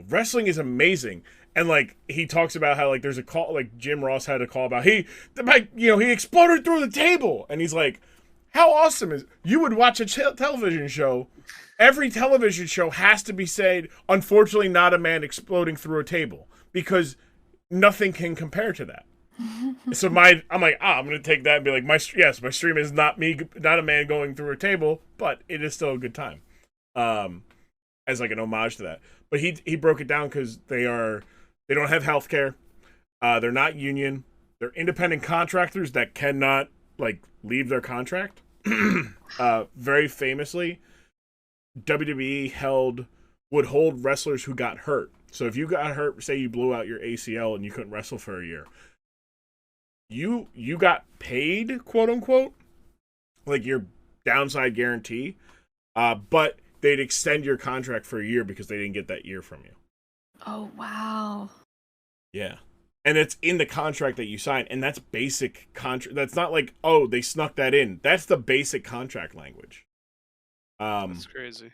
wrestling is amazing. And like he talks about how like there's a call, like Jim Ross had a call about he exploded through the table, and he's like, how awesome is you would watch a television show? Every television show has to be said, unfortunately, not a man exploding through a table, because nothing can compare to that. So I'm like, I'm gonna take that and be like, my stream is not a man going through a table, but it is still a good time, as like an homage to that. But he broke it down because they don't have health care, they're not union, they're independent contractors that cannot like leave their contract. Very famously, WWE would hold wrestlers who got hurt. So if you got hurt, say you blew out your ACL and you couldn't wrestle for a year, you got paid, quote unquote, like your downside guarantee, but they'd extend your contract for a year because they didn't get that year from you. Oh, wow. Yeah. And it's in the contract that you sign, and that's basic contract. That's not like, oh, they snuck that in. That's the basic contract language. That's crazy.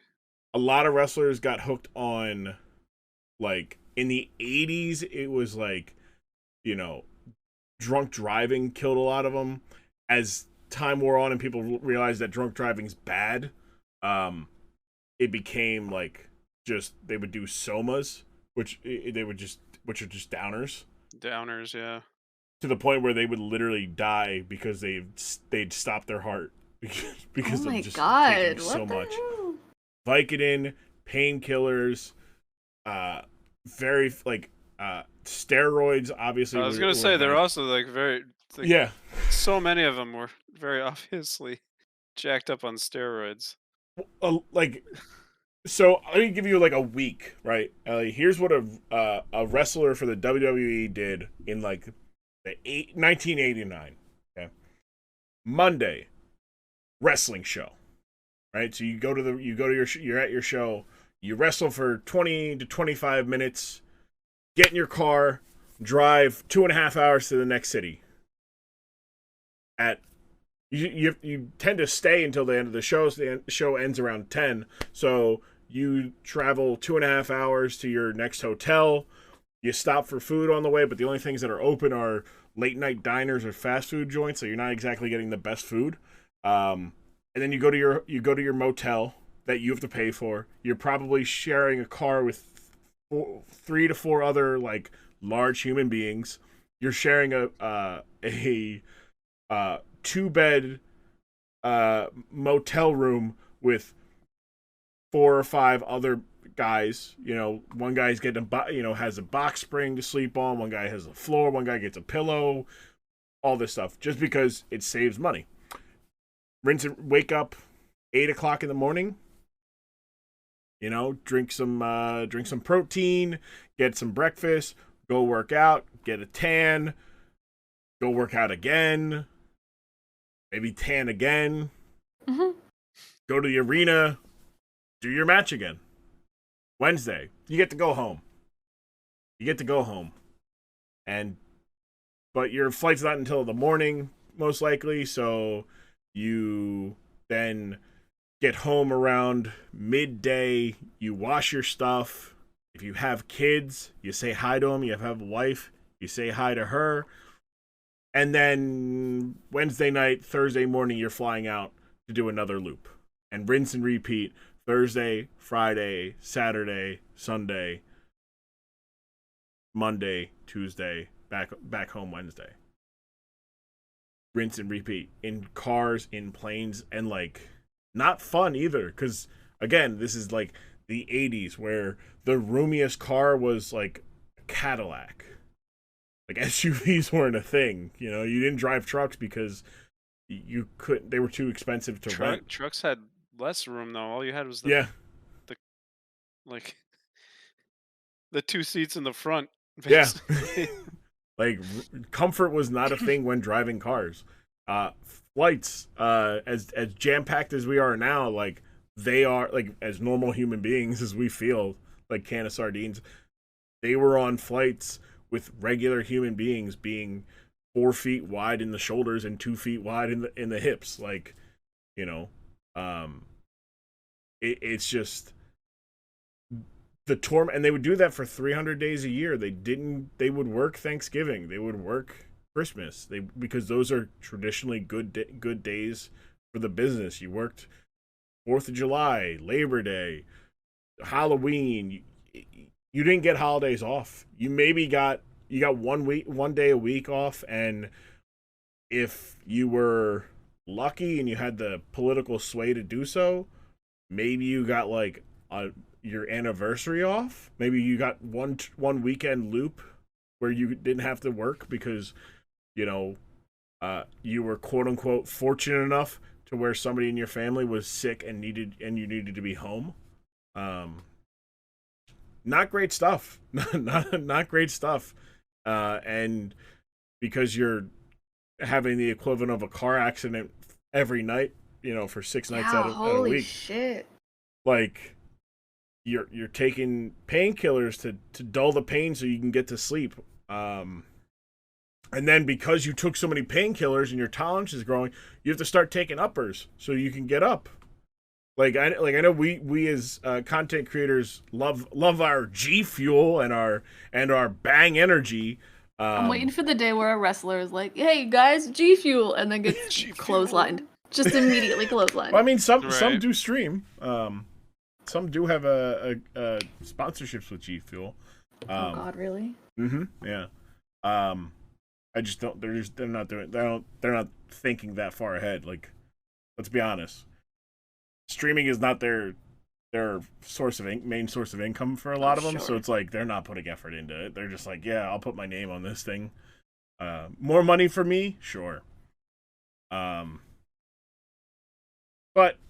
A lot of wrestlers got hooked on, like, in the 80s, it was like, drunk driving killed a lot of them. As time wore on and people realized that drunk driving's bad, it became like they would do somas, which are just downers. Downers, yeah. To the point where they would literally die because they'd stop their heart because of just taking so much. Vicodin, painkillers, very like steroids. Obviously, I was gonna say they're also like very yeah. So many of them were very obviously jacked up on steroids. So let me give you like a week, right? Here's what a wrestler for the WWE did in like 1989. Okay, Monday, wrestling show, right? So you're at your show, you wrestle for 20 to 25 minutes, get in your car, drive 2.5 hours to the next city. You tend to stay until the end of the show. So the show ends around 10, so you travel 2.5 hours to your next hotel. You stop for food on the way, but the only things that are open are late night diners or fast food joints, so you're not exactly getting the best food. And then you go to your motel that you have to pay for. You're probably sharing a car with 3 to 4 other like large human beings. You're sharing a 2-bed motel room with 4 or 5 other guys. One guy's getting has a box spring to sleep on. One guy has a floor. One guy gets a pillow. All this stuff just because it saves money. Wake up 8 o'clock in the morning. Drink some protein, get some breakfast, go work out, get a tan, go work out again, maybe tan again, go to the arena, do your match again. Wednesday, you get to go home. But your flight's not until the morning, most likely, so you then get home around midday, you wash your stuff. If you have kids, you say hi to them. You have a wife, you say hi to her. And then Wednesday night, Thursday morning, you're flying out to do another loop. And rinse and repeat Thursday, Friday, Saturday, Sunday, Monday, Tuesday, back home Wednesday. Rinse and repeat in cars, in planes, and like not fun either, because again, this is like the 80s where the roomiest car was like a Cadillac. Like SUVs weren't a thing. You didn't drive trucks because you couldn't. They were too expensive to rent. Trucks had less room though. All you had was the the 2 seats in the front, Yeah. basically. Like, comfort was not a thing when driving cars. Flights, as jam-packed as we are now, like, they are, like, as normal human beings as we feel, like can of sardines, they were on flights with regular human beings being 4 feet wide in the shoulders and 2 feet wide in the hips. Like, you know, it's just the torment. And they would do that for 300 days a year. They would work Thanksgiving. They would work Christmas. Because those are traditionally good days for the business. You worked 4th of July, Labor Day, Halloween. You didn't get holidays off. You maybe got 1 day a week off, and if you were lucky and you had the political sway to do so, maybe you got like your anniversary off. Maybe you got one weekend loop where you didn't have to work because you were quote unquote fortunate enough to where somebody in your family was sick and you needed to be home. Not great stuff. not great stuff. And because you're having the equivalent of a car accident every night, for 6 nights out of a week. Holy shit. Like, you're taking painkillers to dull the pain so you can get to sleep. And then because you took so many painkillers and your tolerance is growing, you have to start taking uppers so you can get up. I know we as content creators love our G Fuel and our Bang Energy. I'm waiting for the day where a wrestler is like, "Hey guys, G Fuel," and then gets clotheslined. Just immediately clotheslined. Well, I mean, some do stream. Some do have a sponsorships with G Fuel. Oh God, really? Yeah. I just don't. They're not thinking that far ahead. Like, let's be honest. Streaming is not their main source of income for a lot of them. Sure. So it's like they're not putting effort into it. They're just like, yeah, I'll put my name on this thing. More money for me, sure. But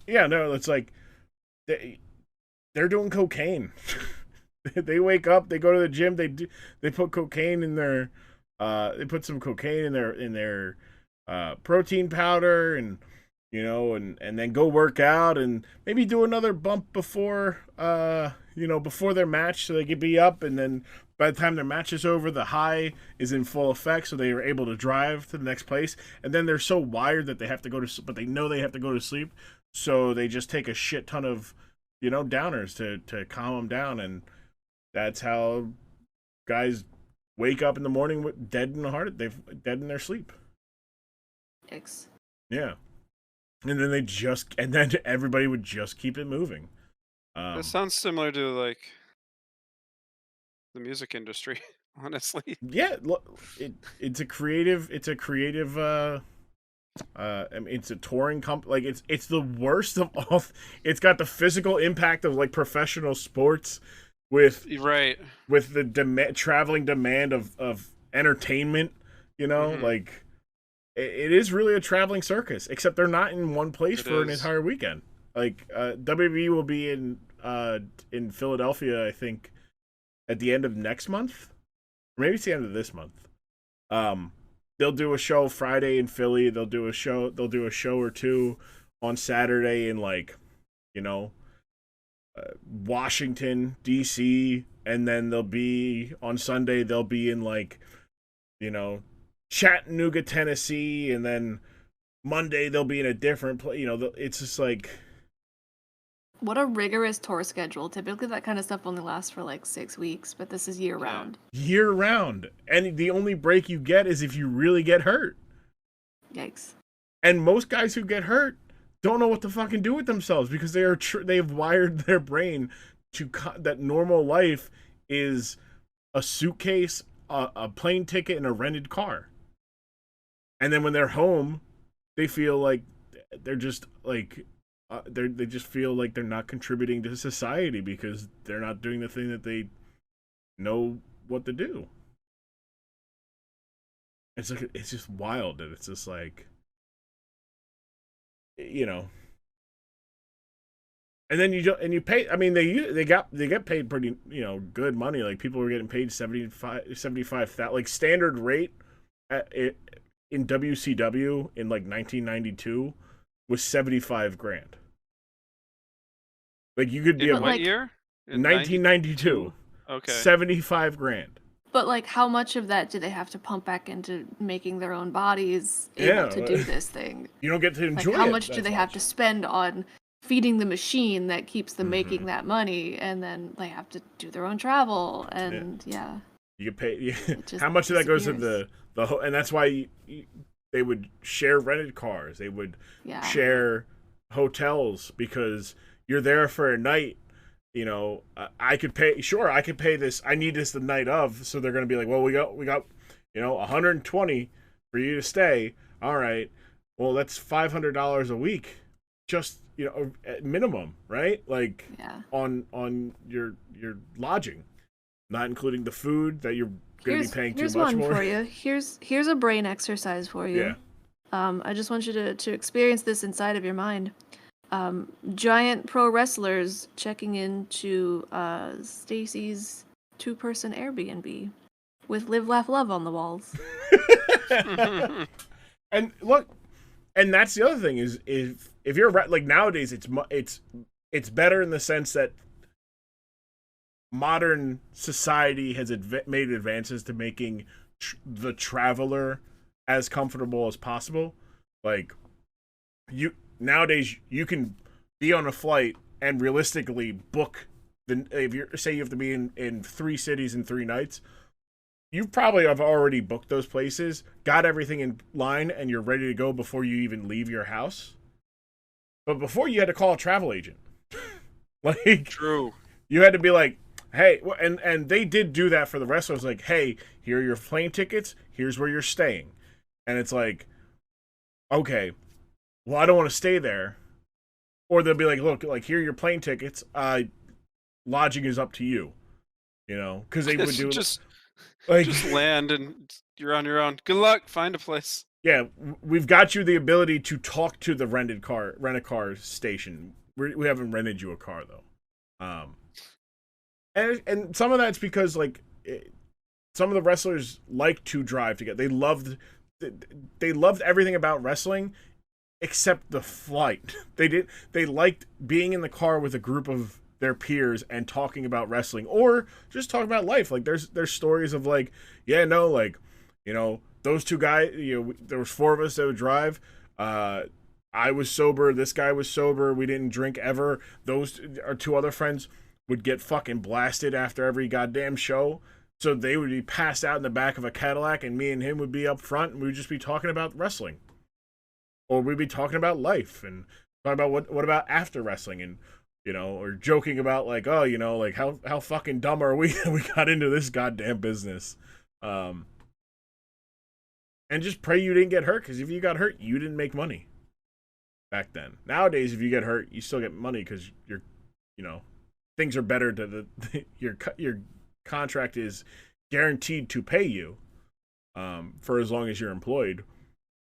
yeah, no, it's like they're doing cocaine. They wake up, they go to the gym, they put cocaine in their they put some cocaine in their protein powder and and then go work out and maybe do another bump before before their match so they can be up, and then by the time their match is over, the high is in full effect, so they are able to drive to the next place. And then they're so wired that they have to go to, but they know they have to go to sleep, so they just take a shit ton of downers to calm them down, and that's how guys wake up in the morning with dead in the heart. They've dead in their sleep. Yikes. Yeah. And then everybody would just keep it moving. It sounds similar to like the music industry, honestly. Yeah, it's a creative. I mean, it's a touring like it's the worst of all. It's got the physical impact of like professional sports with the traveling demand of entertainment. Like. It is really a traveling circus, except they're not in one place for an entire weekend. Like WWE will be in Philadelphia, I think, at the end of next month, or maybe it's the end of this month. They'll do a show Friday in Philly. They'll do a show or two on Saturday in Washington D.C., and then they'll be on Sunday. They'll be in Chattanooga, Tennessee, and then Monday they'll be in a different place. It's just like, what a rigorous tour schedule. Typically that kind of stuff only lasts for like 6 weeks, but this is year round. Year round. And the only break you get is if you really get hurt. Yikes. And most guys who get hurt don't know what to fucking do with themselves because they've wired their brain to that normal life is a suitcase, a plane ticket, and a rented car. And then when they're home, they feel like they're just like they just feel like they're not contributing to society because they're not doing the thing that they know what to do. It's just wild, and it's just like And then you pay. I mean, they get paid pretty good money. Like people were getting paid 75,000 like standard rate in WCW in like 1992 was 75 grand. Like you could be in what year? In 1992. Okay. 75 grand. But like, how much of that do they have to pump back into making their own bodies able to do this thing? You don't get to enjoy it. How much do they have to spend on feeding the machine that keeps them making that money, and then they have to do their own travel, and you get paid. How much of that goes to the and that's why they would share rented cars. They would share hotels because you're there for a night. I could pay this. I need this the night of, so they're going to be like, well, we got 120 for you to stay. All right. Well, that's $500 a week, just at minimum, right? Like on your lodging, not including the food that you're going to be paying too much more. Here's one for you. Here's a brain exercise for you. Yeah. I just want you to experience this inside of your mind. Giant pro wrestlers checking into Stacy's 2-person Airbnb with Live, Laugh, Love on the walls. And look, and that's the other thing is if you're like nowadays, it's better in the sense that modern society has made advances to making the traveler as comfortable as possible. Like nowadays, you can be on a flight and realistically book if you say you have to be in 3 cities in 3 nights, you probably have already booked those places, got everything in line, and you're ready to go before you even leave your house. But before, you had to call a travel agent. Like, true. You had to be like, hey, and they did do that for the wrestlers. Like, hey, here are your plane tickets. Here's where you're staying. And it's like, okay, well, I don't want to stay there. Or they'll be like, look, like, here are your plane tickets. Lodging is up to you. Because they would do just land and you're on your own. Good luck. Find a place. Yeah, we've got you the ability to talk to the rent a car station. We haven't rented you a car though. And some of that's because like some of the wrestlers like to drive together. They loved everything about wrestling except the flight. They liked being in the car with a group of their peers and talking about wrestling or just talking about life. Like there's stories of like, those 2 guys, there was 4 of us that would drive. I was sober. This guy was sober. We didn't drink ever. Those our 2 other friends would get fucking blasted after every goddamn show. So they would be passed out in the back of a Cadillac and me and him would be up front and we would just be talking about wrestling. Or we'd be talking about life and talking about what about after wrestling and, or joking about like, oh, like how fucking dumb are we we got into this goddamn business. And just pray you didn't get hurt, because if you got hurt, you didn't make money back then. Nowadays, if you get hurt, you still get money because you're, things are better. Your contract is guaranteed to pay you for as long as you're employed.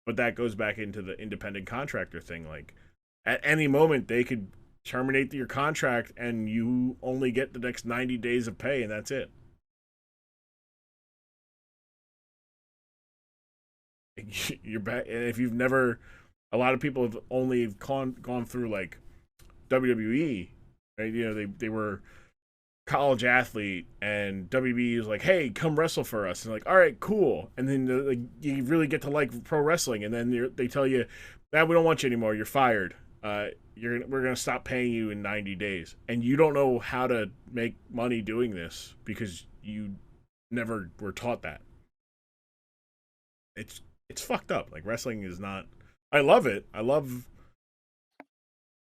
But that goes back into the independent contractor thing. Like, at any moment, they could terminate your contract and you only get the next 90 days of pay, and that's it. You're back, and if you've never, a lot of people have only gone through like WWE, right? They were college athlete, and WWE was like, "Hey, come wrestle for us," and like, "All right, cool." And then like you really get to like pro wrestling, and then they tell you, "Nah, we don't want you anymore. You're fired. We're gonna stop paying you in 90 days," and you don't know how to make money doing this because you never were taught that. It's fucked up. Like, wrestling is not... I love it. I love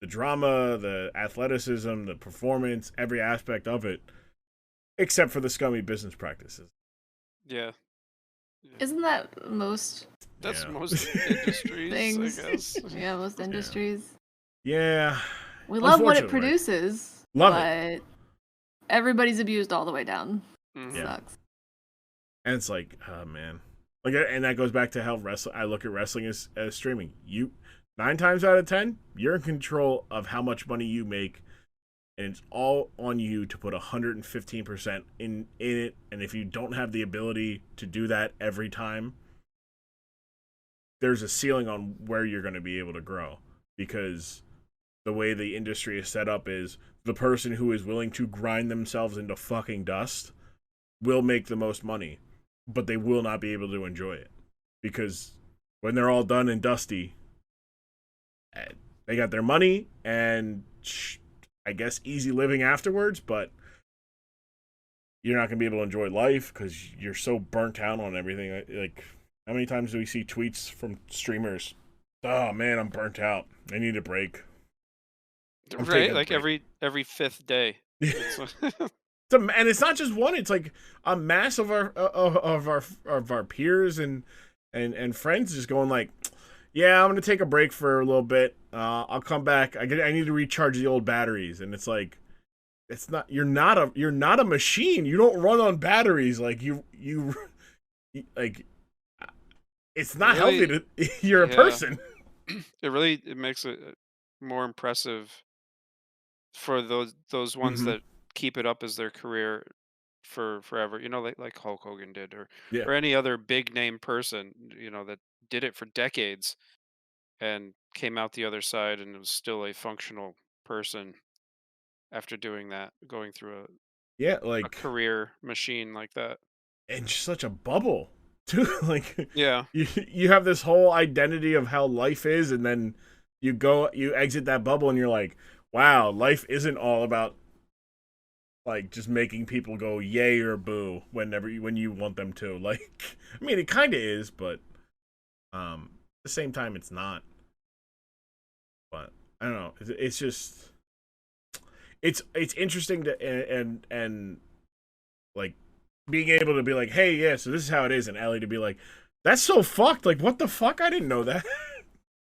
the drama, the athleticism, the performance, every aspect of it, except for the scummy business practices. Yeah. Isn't that most... That's most industries, things. I guess. Yeah, most industries. Yeah. We love what it produces. Love it. Everybody's abused all the way down. Mm-hmm. Yeah. Sucks. And it's like, oh, man. Like, and that goes back to how I look at wrestling as streaming. 9 times out of 10, you're in control of how much money you make and it's all on you to put 115% in it. And if you don't have the ability to do that every time, there's a ceiling on where you're going to be able to grow, because the way the industry is set up is the person who is willing to grind themselves into fucking dust will make the most money, but they will not be able to enjoy it, because when they're all done and dusty, they got their money and I guess easy living afterwards, but you're not going to be able to enjoy life because you're so burnt out on everything. Like, how many times do we see tweets from streamers? Oh man, I'm burnt out. I need a break. Right, like every fifth day. And it's not just one; it's like a mass of our peers and friends just going like, "Yeah, I'm gonna take a break for a little bit. I'll come back. I need to recharge the old batteries." And it's like, it's not. You're not a machine. You don't run on batteries. Like you like. It's not really healthy to. You're a person. It makes it more impressive for those ones that keep it up as their career for forever, like Hulk Hogan did, or any other big name person, that did it for decades and came out the other side and was still a functional person after doing that, going through a career machine like that. And just such a bubble too. Like, yeah, you have this whole identity of how life is, and then you exit that bubble and you're like, wow, life isn't all about like just making people go yay or boo when you want them to. Like, I mean, it kind of is, but at the same time, it's not. But I don't know. It's just it's interesting to and like being able to be like, hey, yeah, so this is how it is, and Ellie to be like, that's so fucked. Like, what the fuck? I didn't know that.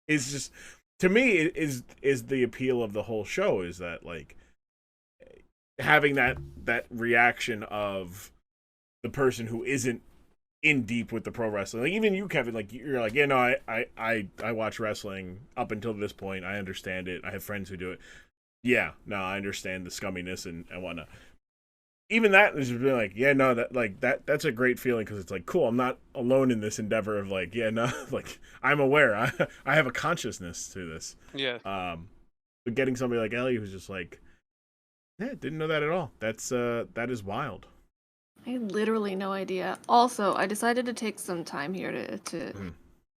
It's just, to me, it is the appeal of the whole show, is that like having that reaction of the person who isn't in deep with the pro wrestling. Like, even you, Kevin, like, you're like, yeah, no, I watch wrestling up until this point. I understand it. I have friends who do it. Yeah, no, I understand the scumminess and whatnot. Even that is really like, yeah, no, that's a great feeling, because it's like, cool, I'm not alone in this endeavor of like, yeah, no, like, I'm aware. I have a consciousness to this. Yeah. But getting somebody like Ellie who's just like, yeah, didn't know that at all. That is wild. I had literally no idea. Also, I decided to take some time here to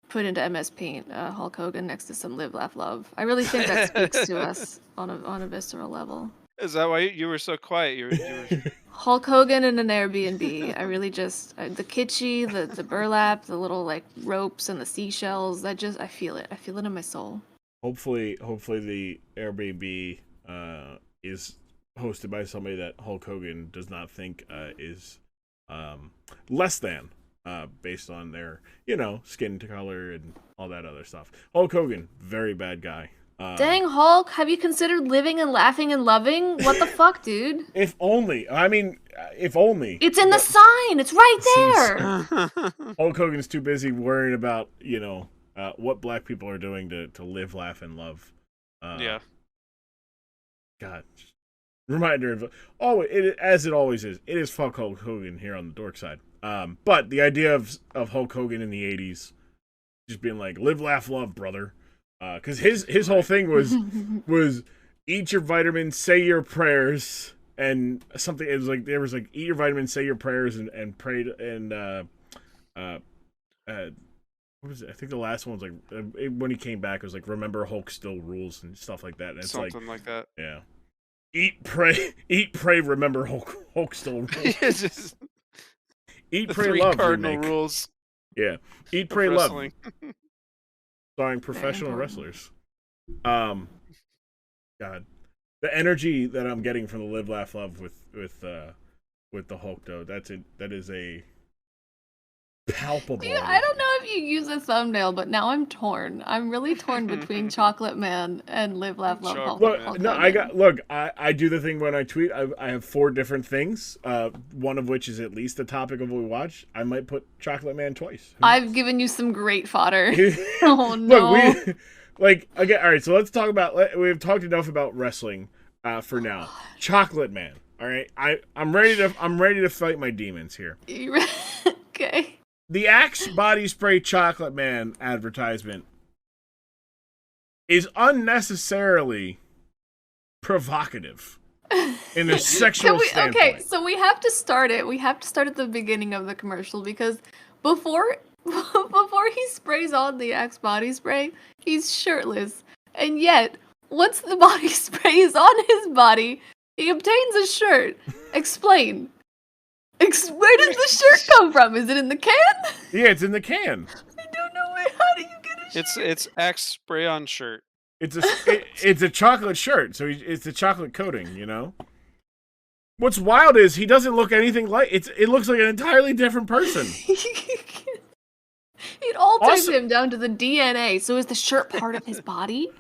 put into MS Paint Hulk Hogan next to some Live, Laugh, Love. I really think that speaks to us on a visceral level. Is that why you were so quiet? You were... Hulk Hogan in an Airbnb. I really just the kitschy, the burlap, the little like ropes and the seashells. I feel it. I feel it in my soul. Hopefully the Airbnb is hosted by somebody that Hulk Hogan does not think is less than based on their skin color and all that other stuff. Hulk Hogan, very bad guy. Dang, Hulk, have you considered living and laughing and loving? What the fuck, dude? If only. I mean, if only. It's in the sign. It's right there. Hulk Hogan's too busy worrying about, what black people are doing to live, laugh, and love. Yeah. God. Reminder of, as it always is, it is fuck Hulk Hogan here on the Dork side. But the idea of Hulk Hogan in the 80s just being like, live, laugh, love, brother. Because his whole thing was eat your vitamins, say your prayers, and something. It was like there was like eat your vitamins, say your prayers, and pray. And what was it? I think the last one was like when he came back, it was like remember Hulk still rules and stuff like that. And it's something like that. Yeah. Eat, pray, remember Hulk still rules. Eat, pray, love. Cardinal rules. Yeah. Eat, pray, love. Starring professional wrestlers. God, the energy that I'm getting from the Live, Laugh, Love with the Hulk, though, that is a palpable. Yeah, I don't know if you use a thumbnail, but now I'm torn. I'm really torn between Chocolate Man and Live, Laugh, Love. Hulk. I do the thing when I tweet. I have 4 different things. One of which is at least the topic of what we watch. I might put Chocolate Man twice. I've given you some great fodder. Oh no! Look, again. All right, so let's talk about. We've talked enough about wrestling. for now. Chocolate Man. All right, I'm ready to fight my demons here. Okay. The Axe body spray Chocolate Man advertisement is unnecessarily provocative in a sexual standpoint. Okay, so we have to start it. We have to start at the beginning of the commercial because before he sprays on the Axe body spray, he's shirtless. And yet, once the body spray is on his body, he obtains a shirt. Explain. Where does the shirt come from? Is it in the can? Yeah, it's in the can. I don't know. How do you get a shirt? It's Axe spray on shirt. It's a chocolate shirt, so it's a chocolate coating, you know? What's wild is he doesn't look anything like... It looks like an entirely different person. It alters him down to the DNA, so is the shirt part of his body?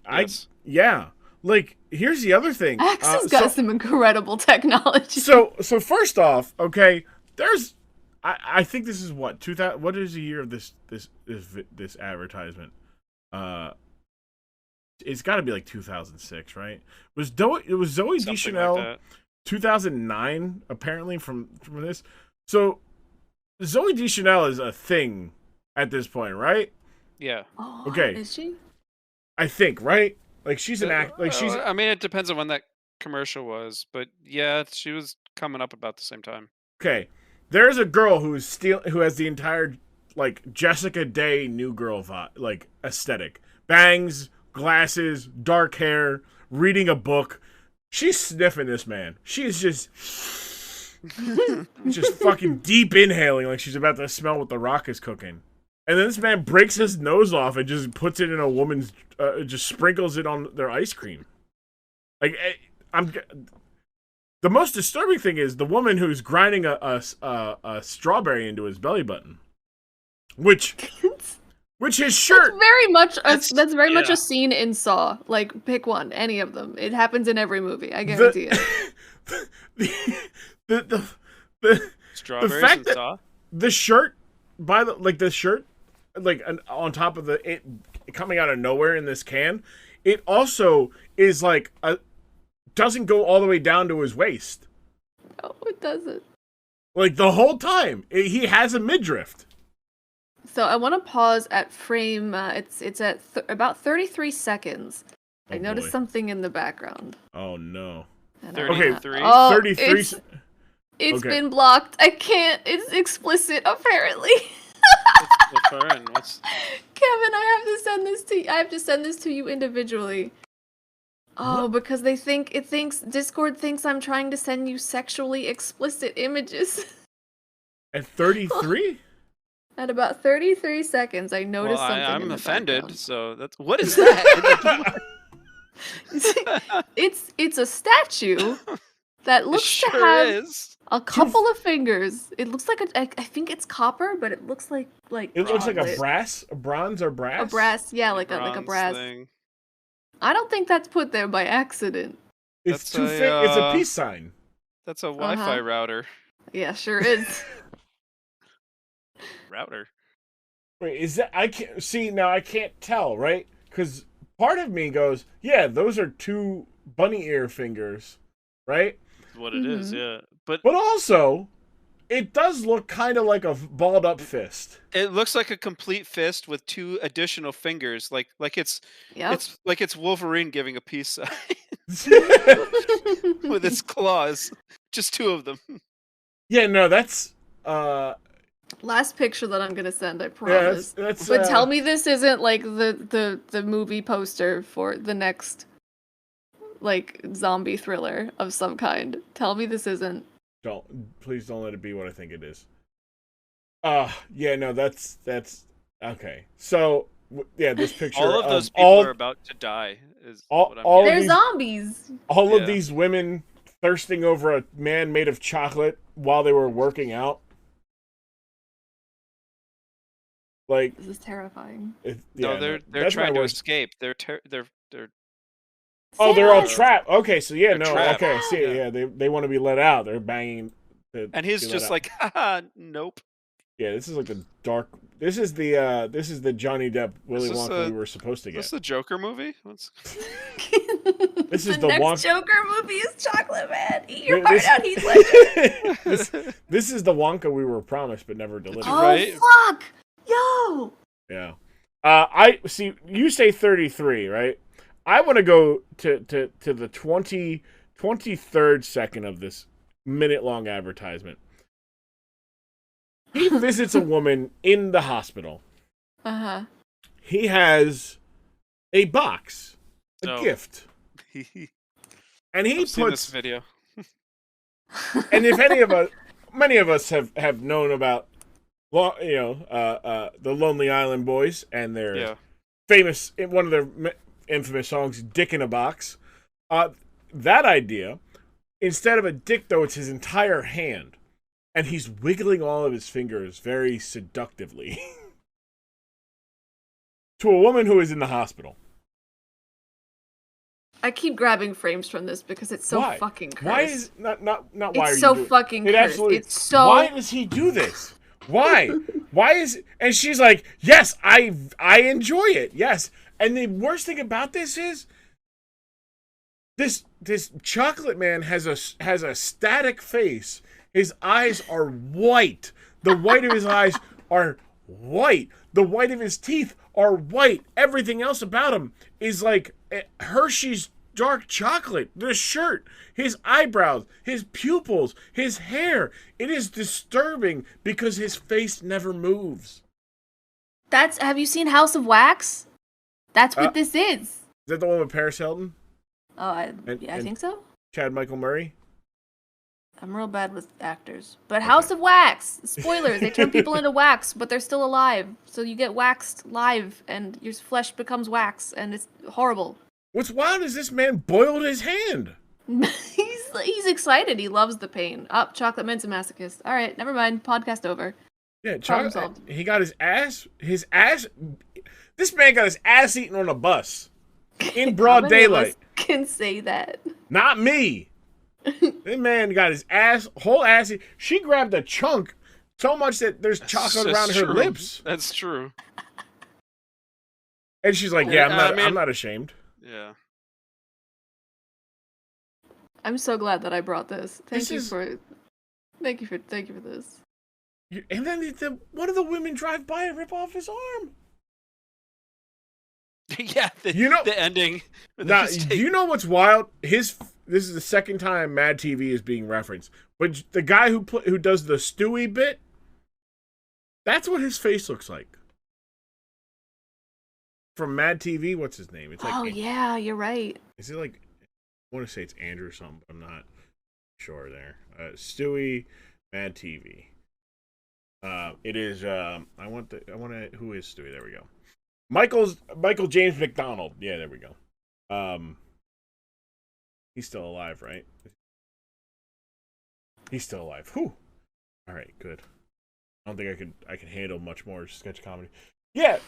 Yes. Yeah. Like, here's the other thing. Axe has got some incredible technology. So first off, okay, there's... I think this is what? 2000... What is the year of this advertisement? It's got to be like 2006, right? It was Zoe Deschanel, like 2009, apparently from this. So Zoe Deschanel is a thing at this point, right? Yeah. Oh, okay. Is she? I think, right? Like she's an act. Like she's. I mean, it depends on when that commercial was, but yeah, she was coming up about the same time. Okay, there's a girl who has the entire like Jessica Day New Girl vibe, like aesthetic, bangs, glasses, dark hair, reading a book. She's sniffing this man. She's just fucking deep inhaling like she's about to smell what the Rock is cooking. And then this man breaks his nose off and just puts it in a woman's, just sprinkles it on their ice cream. Like, the most disturbing thing is the woman who's grinding a strawberry into his belly button, which his shirt. That's very much a scene in Saw. Like, pick one, any of them. It happens in every movie. I guarantee it. The Strawberries fact and that Saw? the shirt the shirt on top of it coming out of nowhere in this can, it also is like doesn't go all the way down to his waist. No, it doesn't. Like the whole time, he has a midriff. So I want to pause at frame. It's at about 33 seconds. Oh, I noticed something in the background. Oh no. 33. Oh, 33. It's been blocked. I can't. It's explicit, apparently. Kevin, I have to send this to you. I have to send this to you individually. Oh, what? Because Discord thinks I'm trying to send you sexually explicit images. At 33? At about 33 seconds, I noticed something. I'm in offended. Background. So what is that? It's a statue that looks to have a couple of fingers. It looks like I think it's copper, but it looks like it looks like a bronze or brass. A brass, yeah, like a brass thing. I don't think that's put there by accident. It's it's a peace sign. That's a Wi-Fi router. Yeah, sure is. Router. Wait, is that I can't see now? I can't tell, right? Because part of me goes, yeah, those are two bunny ear fingers, right? That's what it is, yeah. But also, it does look kind of like a balled up fist. It looks like a complete fist with two additional fingers, like it's Wolverine giving a peace sign with its claws, just two of them. Yeah, no, that's last picture that I'm gonna send, I promise. Yeah, that's, but tell me this isn't like the movie poster for the next like zombie thriller of some kind. Tell me this isn't. Please don't let it be what I think it is. Yeah, no, that's okay. So yeah, this picture. All of those people are about to die. They're zombies. All of these women thirsting over a man made of chocolate while they were working out. Like, this is terrifying. They're trying to escape. They're oh, they're all trapped. Okay, so yeah, trapped. Okay, see, yeah, they want to be let out. They're banging. And he's just like, haha, nope. Yeah, this is like a dark This is the Johnny Depp Willy Wonka we were supposed to Is this get. the Joker movie? This is the next Wonka. Joker movie is Chocolate Man. Eat your heart out, Heath Ledger. This is the Wonka we were promised but never delivered. Oh Right. fuck, yo. Yeah. I see. You say 33, right? I want to go to the 23rd second of this minute-long advertisement. He visits a woman in the hospital. Uh-huh. He has a box, a gift, and he I've seen this puts. video. And if many of us have known about, the Lonely Island Boys and their famous, one of their infamous songs, "Dick in a Box." That idea, instead of a dick though, it's his entire hand. And he's wiggling all of his fingers very seductively to a woman who is in the hospital. I keep grabbing frames from this because it's so fucking cursed. Why is not why? It's so fucking cursed. Absolutely. It's so. Why does he do this? Why? Why is? And she's like, yes, I enjoy it. Yes. And the worst thing about this is this chocolate man has a static face. His eyes are white. The white of his eyes are white. The white of his teeth are white. Everything else about him is like Hershey's dark chocolate. The shirt, his eyebrows, his pupils, his hair. It is disturbing because his face never moves. Have you seen House of Wax? That's what this is. Is that the one with Paris Hilton? Oh, I think so. Chad Michael Murray? I'm real bad with actors. But House of Wax! Spoilers, they turn people into wax, but they're still alive. So you get waxed live, and your flesh becomes wax, and it's horrible. What's wild is this man boiled his hand. He's excited. He loves the pain. Chocolate Man's a masochist. All right, never mind. Podcast over. Yeah, chocolate. He got his ass. This man got his ass eaten on a bus in broad daylight. Can say that. Not me. This man got his whole ass. She grabbed a chunk so much that there's chocolate around her lips. That's true. And she's like, "Yeah, I'm not ashamed." Yeah. I'm so glad that I brought this. Thank you for this. And then one of the women drive by and rip off his arm. Yeah, the ending. Now, do you know what's wild? This is the second time Mad TV is being referenced. But the guy who does the Stewie bit, that's what his face looks like. From Mad TV, what's his name? It's like yeah, you're right. Is it like, I want to say it's Andrew or something, but I'm not sure there. Stewie, Mad TV. It is, who is Stewie? There we go. Michael James McDonald. Yeah, there we go. He's still alive, right? He's still alive. Whew. All right, good. I don't think I can handle much more sketch comedy. Yeah,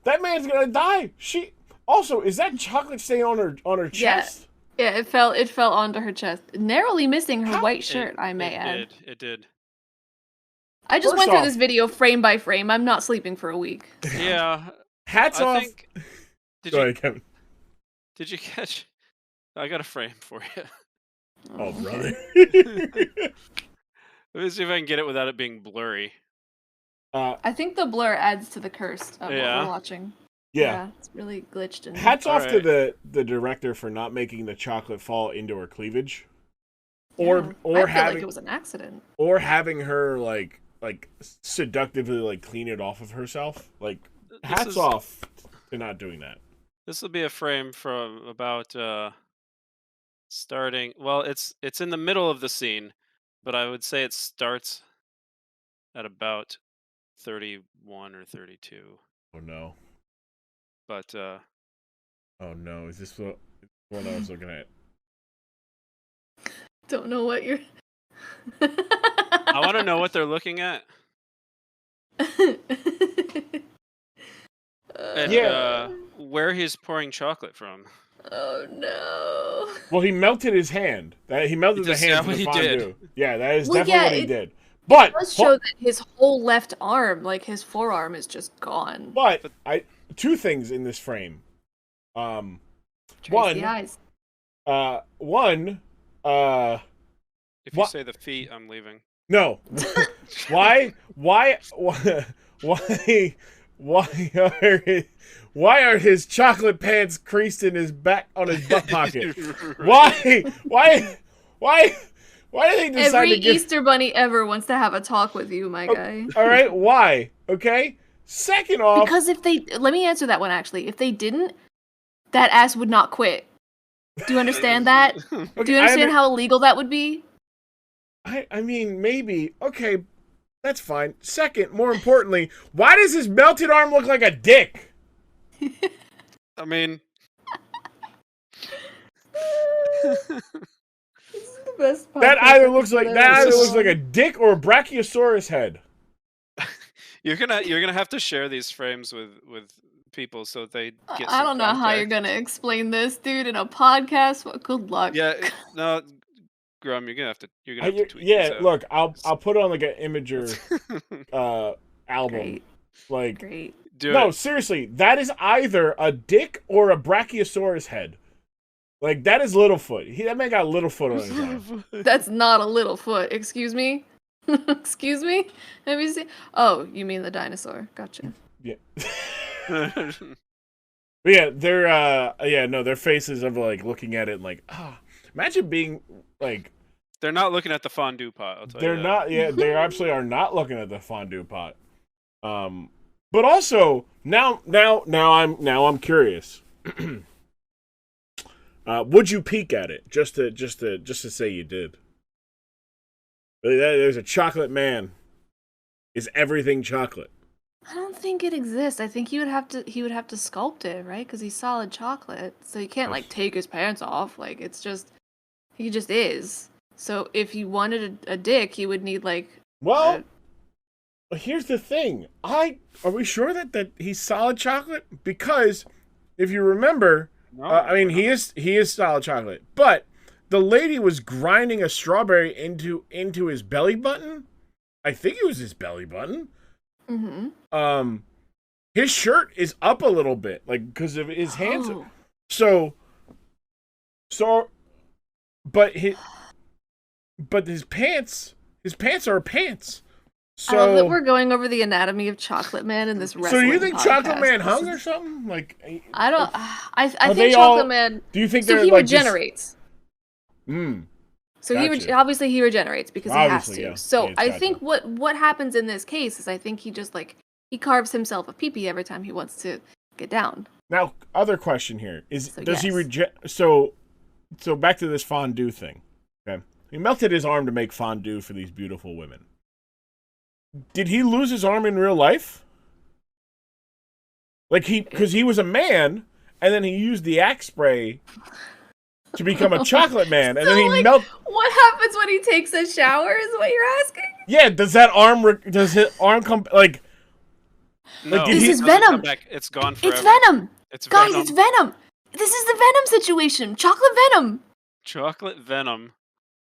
that man's gonna die. Is that chocolate stain on her chest? Yeah, it fell onto her chest, narrowly missing her white shirt. I may add. It did. I just went through this video frame by frame. I'm not sleeping for a week. Yeah. Hats off. Go ahead, Kevin. Did you catch? I got a frame for you. Oh, brother. Let me see if I can get it without it being blurry. I think the blur adds to the curse of what we're watching. Yeah, it's really glitched. Hats off to the director for not making the chocolate fall into her cleavage, or I feel having like it was an accident, or having her like seductively clean it off of herself. Like, hats off to not doing that. This will be a frame from about starting. Well, it's in the middle of the scene, but I would say it starts at about 31 or 32. Oh no. But oh no, is this what I was looking at? Don't know what you're I want to know what they're looking at. And where he's pouring chocolate from. Oh no. Well, he melted his hand. He melted the hand with the fondue. Yeah, that is definitely what he did. But does show that his whole left arm, like his forearm, is just gone. But two things in this frame. Trace the eyes. If you say the feet, I'm leaving. No. Why are his chocolate pants creased in his back on his butt pocket? Why do they decide Every to give... Easter bunny ever wants to have a talk with you, my guy. All right, why? Okay? Second off... Because if they... Let me answer that one, actually. If they didn't, that ass would not quit. Do you understand that? Okay, do you understand how illegal that would be? I mean, maybe. Okay, that's fine. Second, more importantly, why does his melted arm look like a dick? I mean... Best that either looks like a dick or a brachiosaurus head. You're gonna have to share these frames with people so they get. I don't know how you're gonna explain this, dude, in a podcast. Well, good luck. Yeah, no, Grumm, you're gonna have to tweet yeah, these out. Look, I'll put on like an Imager album. Great. Like, great. Seriously, that is either a dick or a brachiosaurus head. Like, that is Littlefoot. That man got Littlefoot on his arm. That's not a Littlefoot. Excuse me? Excuse me? Let me see. Oh, you mean the dinosaur. Gotcha. Yeah. But yeah, their faces of like looking at it and like, imagine being like... They're not looking at the fondue pot, I'll tell you that. Not, yeah, they absolutely are not looking at the fondue pot. But also, now I'm curious. Would you peek at it just to say you did? There's a chocolate man. Is everything chocolate? I don't think it exists. I think he would have to sculpt it, right? Because he's solid chocolate, so he can't like take his pants off. Like he just is. So if he wanted a dick, he would need like. Well, here's the thing. Are we sure that he's solid chocolate? Because if you remember. No, I mean, he is solid chocolate, but the lady was grinding a strawberry into his belly button. I think it was his belly button. Mm-hmm. His shirt is up a little bit, like because of his hands. But his pants are pants. So, I love that we're going over the anatomy of Chocolate Man in this wrestling. So do you think podcast. Chocolate Man hung or something? Like I don't. I think Chocolate Man. Do you think so? He regenerates. So gotcha. Obviously he regenerates because he has to. Yeah. So Yeah, I think what happens in this case is I think he just like he carves himself a pee-pee every time he wants to get down. Now, other question here is: does he yes. reject? So back to this fondue thing. Okay, he melted his arm to make fondue for these beautiful women. Did he lose his arm in real life? Like because he was a man, and then he used the Axe spray to become a chocolate man, and then he melt. What happens when he takes a shower? Is what you're asking? Yeah, does his arm come like? No, this is Venom. It's gone forever. It's Venom. Guys, Venom. it's Venom. This is the Venom situation. Chocolate Venom. Chocolate Venom.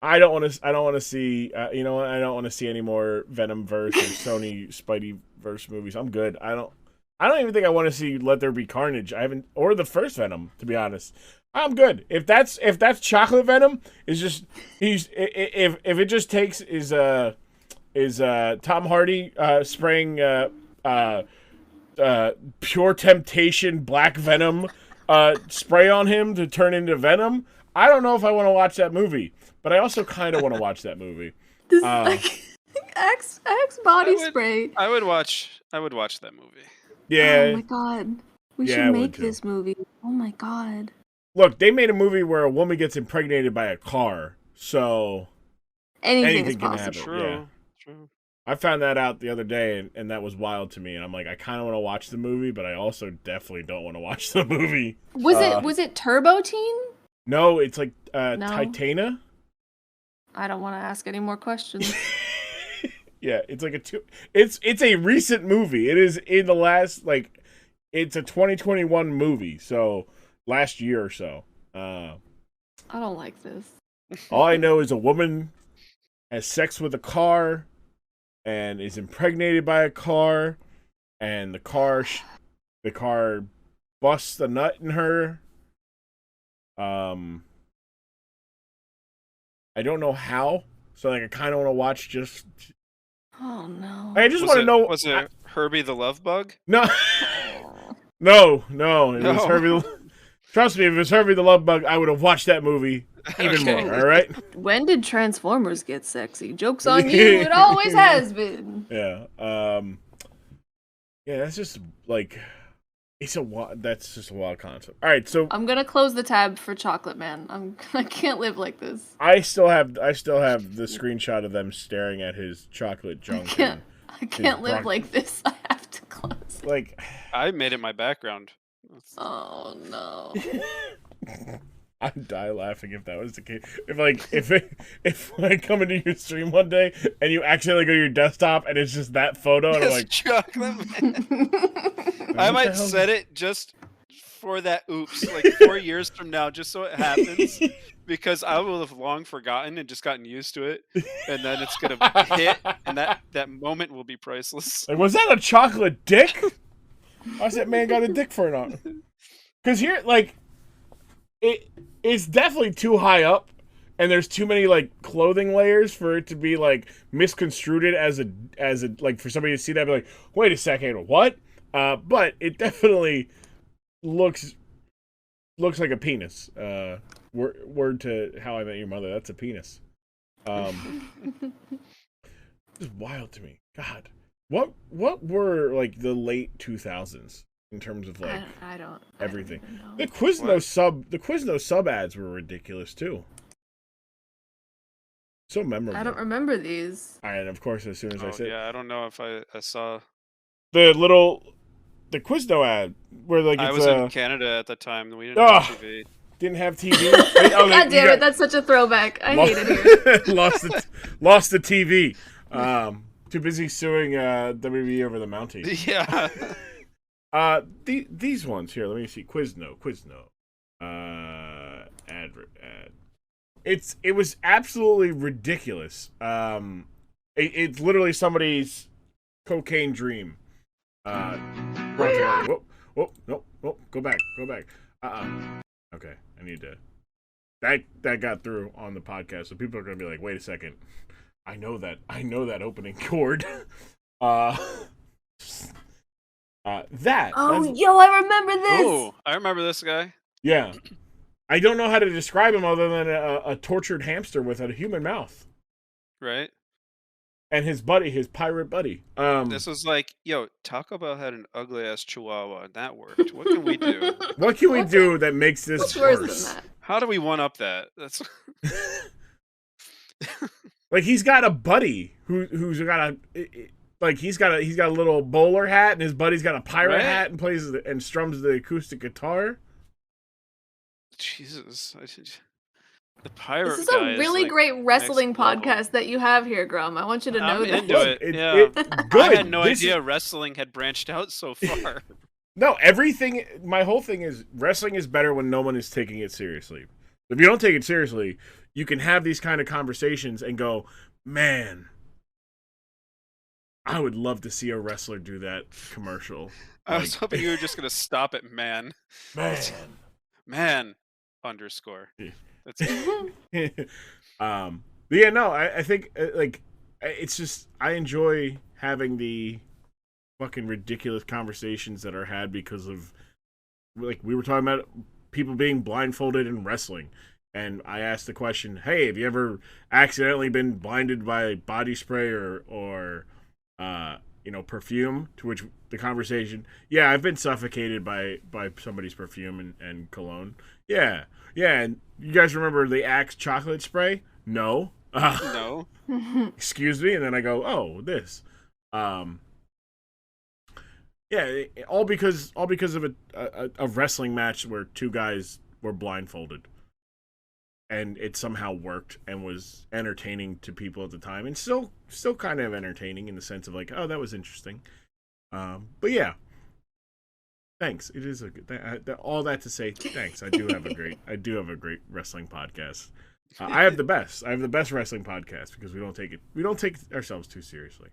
I don't want to see. I don't want to see any more Venom verse or Sony Spidey verse movies. I'm good. I don't even think I want to see Let There Be Carnage. I haven't, or the first Venom, to be honest. I'm good. If that's Chocolate Venom, is just if it just takes is Tom Hardy spraying pure temptation black Venom spray on him to turn into Venom. I don't know if I want to watch that movie. But I also kind of want to watch that movie. This Axe body spray. I would watch that movie. Yeah. Oh my god. We should make this movie. Oh my god. Look, they made a movie where a woman gets impregnated by a car, so anything is possible. Happen. True. Yeah. True. I found that out the other day, and that was wild to me. And I'm like, I kind of want to watch the movie, but I also definitely don't want to watch the movie. Was it Turbo Teen? No, it's like No. Titania. I don't want to ask any more questions. Yeah, it's like it's a recent movie. It is in the last it's a 2021 movie, so last year or so. I don't like this. All I know is a woman has sex with a car, and is impregnated by a car, and the car busts a nut in her. I don't know how, so like I kind of want to watch just. Oh no! I just want to know. Was it Herbie the Love Bug? No, no. It was Herbie. Trust me, if it was Herbie the Love Bug, I would have watched that movie even more. All right. When did Transformers get sexy? Joke's on you. It always has been. Yeah. Yeah. That's just like. That's just a wild concept. All right, so I'm gonna close the tab for Chocolate Man. I can't live like this. I still have the screenshot of them staring at his chocolate junk. I can't live like this. I have to close. Like, I made it my background. Oh no! I'd die laughing if that was the case. If I come into your stream one day and you accidentally go to your desktop and it's just that photo, and I'm like, Chocolate Man. I might set it just for that oops, like 4 years from now, just so it happens, because I will have long forgotten and just gotten used to it, and then it's gonna hit, and that moment will be priceless. Like, was that a chocolate dick? How's that man got a dick for it on? Because here, like, it's definitely too high up, and there's too many like clothing layers for it to be like misconstrued as a like for somebody to see that and be like, wait a second, what? But it definitely looks like a penis. Word to How I Met Your Mother. That's a penis. It's wild to me. God, what were like the late 2000s in terms of like I don't everything? I don't The Quiznos sub ads were ridiculous too. So memorable. I don't remember these. And of course, as soon as I said, yeah, I don't know if I saw the Quizno ad where like I it's, was in Canada at the time. We didn't have TV. Didn't have TV. God damn it! That's such a throwback. I hate it here. lost the TV. Too busy suing WWE over the Mountie. Yeah. These ones here. Let me see. Quizno. Ad. It was absolutely ridiculous. It's literally somebody's cocaine dream. Whoa, nope, go back. Okay, I need to. That got through on the podcast, so people are gonna be like, wait a second. I know that opening chord. That. Yo, I remember this. Oh, I remember this guy. Yeah. I don't know how to describe him other than a tortured hamster with a human mouth. Right. And his pirate buddy. This was like, yo, Taco Bell had an ugly ass chihuahua and that worked. What can we do? What can we do that makes this worse? Than that? How do we one up that? That's like he's got a buddy who's got he's got a little bowler hat and his buddy's got a pirate hat and plays and strums the acoustic guitar. Jesus. The pirate This is a really great wrestling podcast that you have here, Grumm. I want you to know that. I'm into it. Yeah. Good. I had no idea wrestling had branched out so far. No, everything. My whole thing is wrestling is better when no one is taking it seriously. If you don't take it seriously, you can have these kind of conversations and go, man, I would love to see a wrestler do that commercial. I was hoping you were just gonna stop at man. Man. Underscore. That's yeah, no, I think like it's just I enjoy having the fucking ridiculous conversations that are had because of like we were talking about people being blindfolded in wrestling, and I asked the question, hey, have you ever accidentally been blinded by body spray or perfume? To which the conversation, yeah, I've been suffocated by somebody's perfume and cologne. Yeah, and you guys remember the Axe chocolate spray? No. No. Excuse me, and then I go, oh, this. Yeah, all because of a wrestling match where two guys were blindfolded, and it somehow worked and was entertaining to people at the time, and still kind of entertaining in the sense of like, oh, that was interesting. But yeah. Thanks. It is a good. All that to say, thanks. I do have a great wrestling podcast. I have the best. I have the best wrestling podcast because we don't take ourselves too seriously.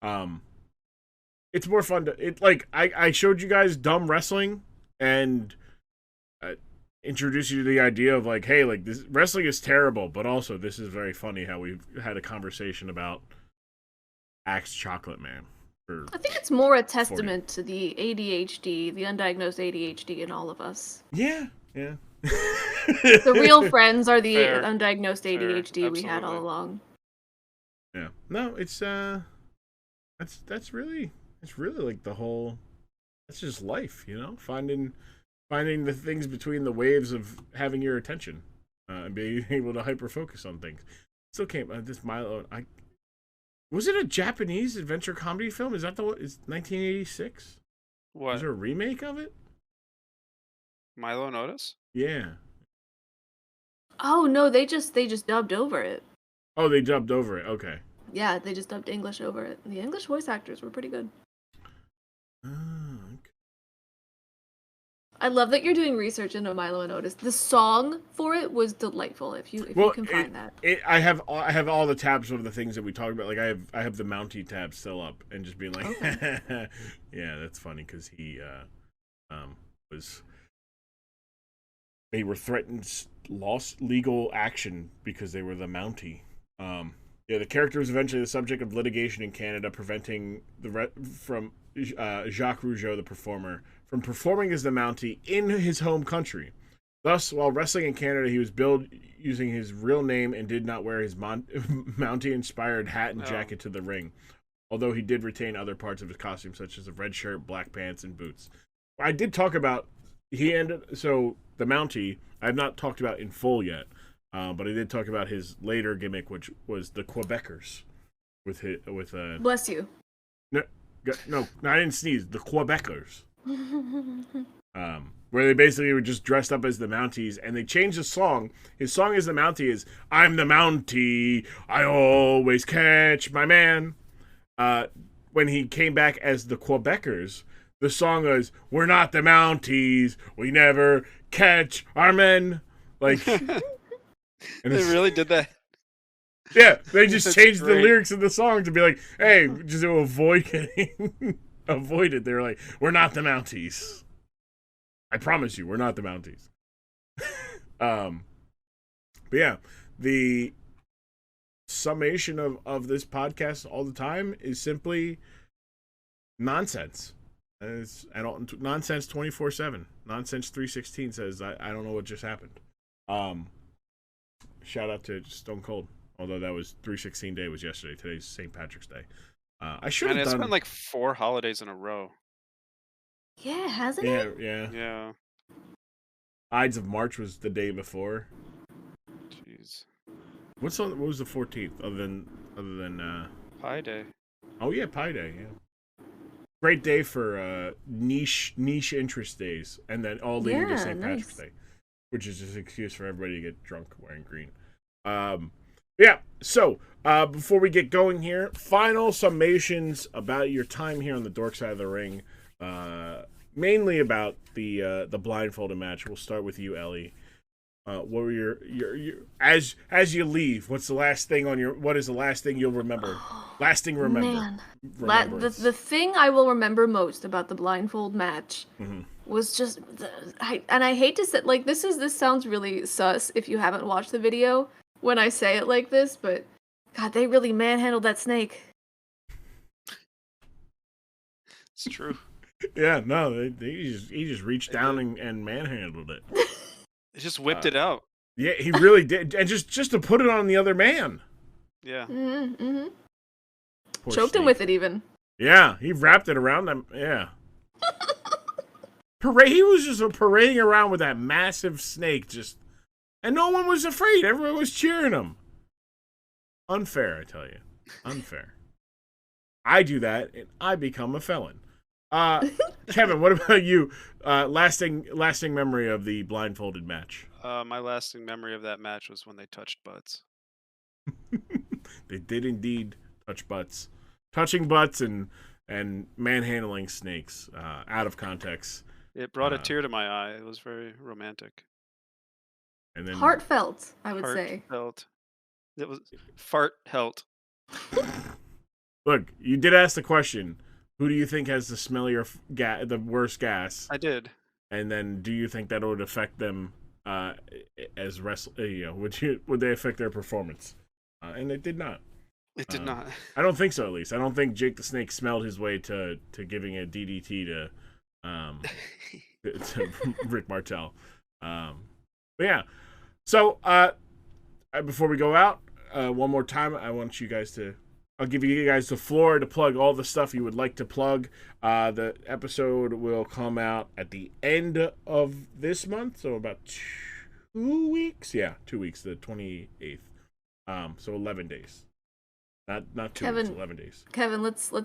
It's more fun to I showed you guys dumb wrestling and introduced you to the idea of like, hey, like this wrestling is terrible, but also this is very funny how we've had a conversation about Axe Chocolate Man. I think it's more a testament to the ADHD, the undiagnosed ADHD in all of us. Yeah. The real friends are the Fair. undiagnosed ADHD Fair. we had all Absolutely. along. Yeah. No, it's that's really like the whole. That's just life, you know. Finding the things between the waves of having your attention and being able to hyper focus on things. Still can't. This Milo. Was it a Japanese adventure comedy film? Is that the one? Is 1986? What? Is there a remake of it? Milo and Otis? Yeah. Oh no, they just dubbed over it. Oh, they dubbed over it. Okay. Yeah, they just dubbed English over it. The English voice actors were pretty good. Okay. I love that you're doing research into Milo and Otis. The song for it was delightful. If you can find that. I have all the tabs of the things that we talked about. Like I have the Mountie tab still up, and just being like, okay. Yeah, that's funny because he was. They were threatened, lost legal action because they were the Mountie. The character was eventually the subject of litigation in Canada, preventing from Jacques Rougeau, the performer, from performing as the Mountie in his home country. Thus, while wrestling in Canada, he was billed using his real name and did not wear his Mountie-inspired hat and jacket to the ring, although he did retain other parts of his costume, such as a red shirt, black pants, and boots. I did talk about the Mountie, I have not talked about in full yet, but I did talk about his later gimmick, which was the Quebecers. Bless you. No, I didn't sneeze. The Quebecers. Where they basically were just dressed up as the Mounties, and they changed the song. His song as the Mountie is, I'm the Mountie, I always catch my man. When he came back as the Quebecers, the song was, we're not the Mounties, we never catch our men. Like, and They really did that? Yeah, they just changed great. the lyrics of the song to be like, hey, just to avoid getting avoided. They were like, we're not the Mounties. I promise you, we're not the Mounties. But yeah, the summation of this podcast all the time is simply nonsense. Nonsense 24/7. Nonsense 316 says, I don't know what just happened. Shout out to Stone Cold. Although that was 316 Day was yesterday. Today's St. Patrick's Day. I should have done. It's been like 4 holidays in a row. Yeah, hasn't it? Yeah. Ides of March was the day before. Jeez. What was the 14th other than Pi Day. Oh yeah, Pi Day. Yeah. Great day for niche interest days, and then all leading to St. Patrick's Day, which is just an excuse for everybody to get drunk wearing green. Yeah, so before we get going here, final summations about your time here on the Dork side of the ring, mainly about the blindfolded match. We'll start with you, Ellie. What were your as you leave? What is the last thing you'll remember? Lasting remember. Man, the thing I will remember most about the blindfold match was just, I hate to say, like, this sounds really sus if you haven't watched the video when I say it like this, but God, they really manhandled that snake. It's true. Yeah, no, he just reached down and manhandled it. He just whipped it out. Yeah, he really did, and just to put it on the other man. Yeah. Mm-hmm. snake. Choked him with it even. Yeah, he wrapped it around him. Yeah. He was just parading around with that massive snake, and no one was afraid. Everyone was cheering him. Unfair, I tell you. Unfair. I do that, and I become a felon. Kevin, what about you? Lasting memory of the blindfolded match. My lasting memory of that match was when they touched butts. They did indeed touch butts. Touching butts and manhandling snakes out of context. It brought a tear to my eye. It was very romantic. And then Heartfelt, I would say. Heartfelt. It was fart-helt. Look, you did ask the question. Who do you think has the smellier the worst gas? I did. And then, do you think that would affect them as wrestle? Would they affect their performance? And it did not. It did not. I don't think so. At least I don't think Jake the Snake smelled his way to giving a DDT to Rick Martel. But yeah. So before we go out, one more time, I want you guys to. I'll give you guys the floor to plug all the stuff you would like to plug. The episode will come out at the end of this month, so about 2 weeks. Yeah, 2 weeks, the 28th. So 11 days. Not 2 weeks, 11 days. Kevin, let's do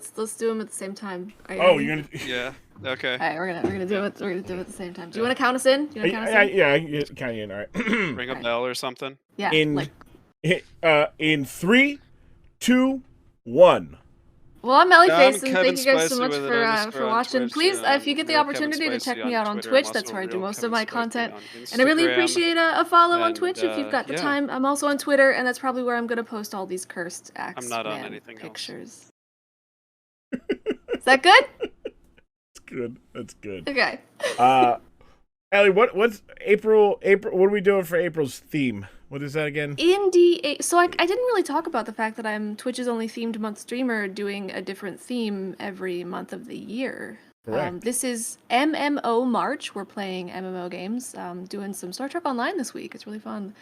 them at the same time. You're gonna. Yeah. Okay. All right, we're gonna do it. We're gonna do it at the same time. Do you want to count us in? Yeah, I can count you in. All right. Ring a bell or something. Yeah. In 3, 2, 1. Well, I'm Elliface, and Kevin thank you guys so Spicy much with for an watching. Twitch, Please, if you get the real opportunity Kevin to check Spicy me out on Twitter, Twitch, I'm that's also where I do real most Kevin of my Spicy content. on And I really Instagram. appreciate a follow on And, Twitch if you've got the yeah. time. I'm also on Twitter, and that's probably where I'm going to post all these cursed Axe I'm not on Man anything else. pictures. Is that good? That's good. That's good. Okay. Ellie, what's April? What are we doing for April's theme? What is that again? So I didn't really talk about the fact that I'm Twitch's only themed month streamer doing a different theme every month of the year. Correct. This is MMO March. We're playing MMO games. Doing some Star Trek Online this week. It's really fun.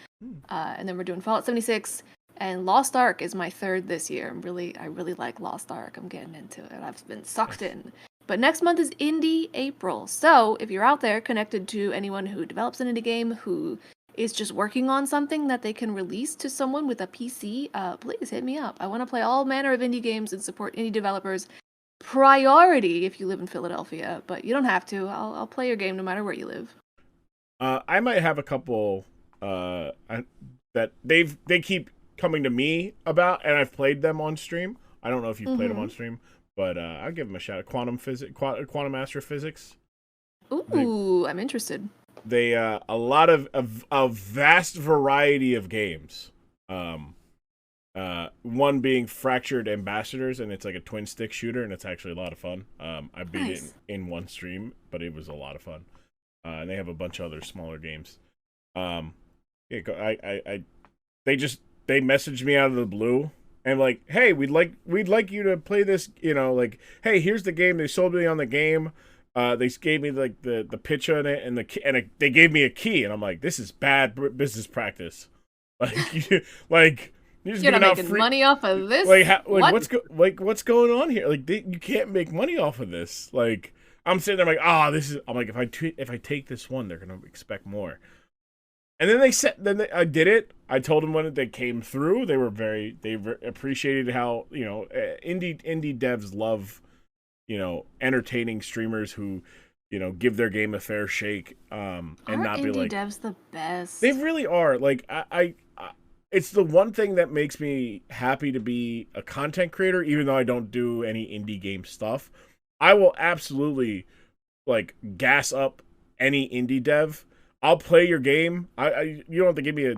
And then we're doing Fallout 76. And Lost Ark is my third this year. I really like Lost Ark. I'm getting into it. I've been sucked in. But next month is Indie April. So if you're out there connected to anyone who develops an indie game, who is just working on something that they can release to someone with a PC, please hit me up. I want to play all manner of indie games and support indie developers. Priority if you live in Philadelphia, but you don't have to. I'll play your game no matter where you live. I might have a couple that they keep coming to me about, and I've played them on stream. I don't know if you've played them on stream, but I'll give them a shout. Quantum Astrophysics. Ooh, I'm interested. They a lot of a vast variety of games. One being Fractured Ambassadors, and it's like a twin stick shooter, and it's actually a lot of fun. I beat it in one stream, but it was a lot of fun. And they have a bunch of other smaller games. They messaged me out of the blue and like, hey, we'd like you to play this. Like, hey, here's the game. They sold me on the game. They gave me like the pitch on it and they gave me a key, and I'm like, this is bad business practice. Like, you're just You're not giving out making free money off of this. What's going on here? Like, you can't make money off of this. Like, I'm sitting there like, I'm like, if I take this one, they're gonna expect more. And then I did it. I told them when they came through. They appreciated how indie devs love entertaining streamers who give their game a fair shake and not be like, indie devs the best. They really are. Like I it's the one thing that makes me happy to be a content creator, even though I don't do any indie game stuff. I will absolutely like gas up any indie dev. I'll play your game. You don't have to give me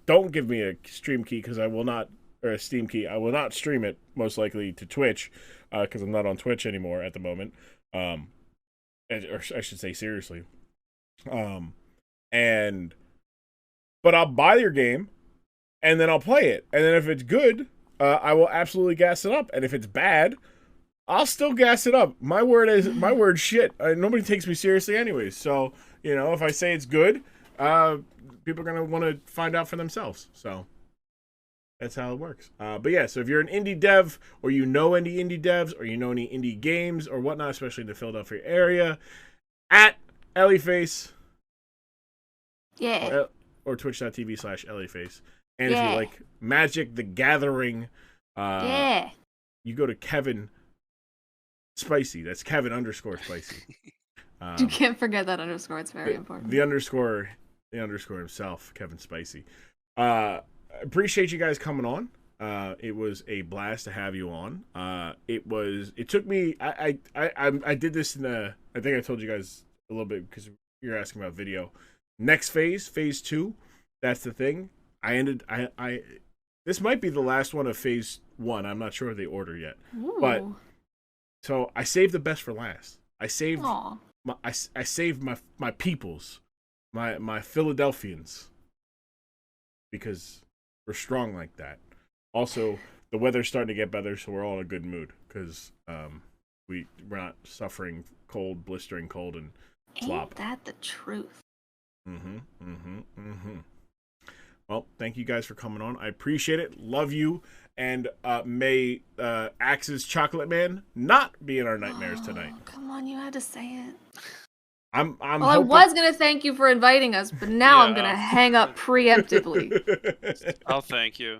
don't give me a stream key because I will not, or a Steam key. I will not stream it most likely to Twitch because I'm not on Twitch anymore at the moment. Or I should say seriously. But I'll buy your game and then I'll play it. And then if it's good, I will absolutely gas it up. And if it's bad, I'll still gas it up. My word shit. Nobody takes me seriously anyways. So, if I say it's good, people are going to want to find out for themselves. So that's how it works. But yeah, so if you're an indie dev or any indie devs or any indie games or whatnot, especially in the Philadelphia area, at Elliface. Yeah. Or twitch.tv/Elliface. And if you like Magic the Gathering, you go to Kevin Spicy. That's Kevin _Spicy. You can't forget that underscore. It's very important. The underscore himself, Kevin Spicy. Appreciate you guys coming on. It was a blast to have you on. It took me. I did this I think I told you guys a little bit because you're asking about video. Next phase 2. That's the thing. This might be the last one of phase one. I'm not sure of the order yet. Ooh. But so I saved the best for last. I saved Aw. I saved my peoples, my Philadelphians, because we're strong like that. Also, the weather's starting to get better, so we're all in a good mood because we're not suffering cold, blistering cold and slop. Ain't that the truth? Well, thank you guys for coming on. I appreciate it. Love you. And may Axe's Chocolate Man not be in our nightmares tonight. Come on, you had to say it. I'm Well, I was going to thank you for inviting us, but now I'm going to hang up preemptively. I'll thank you.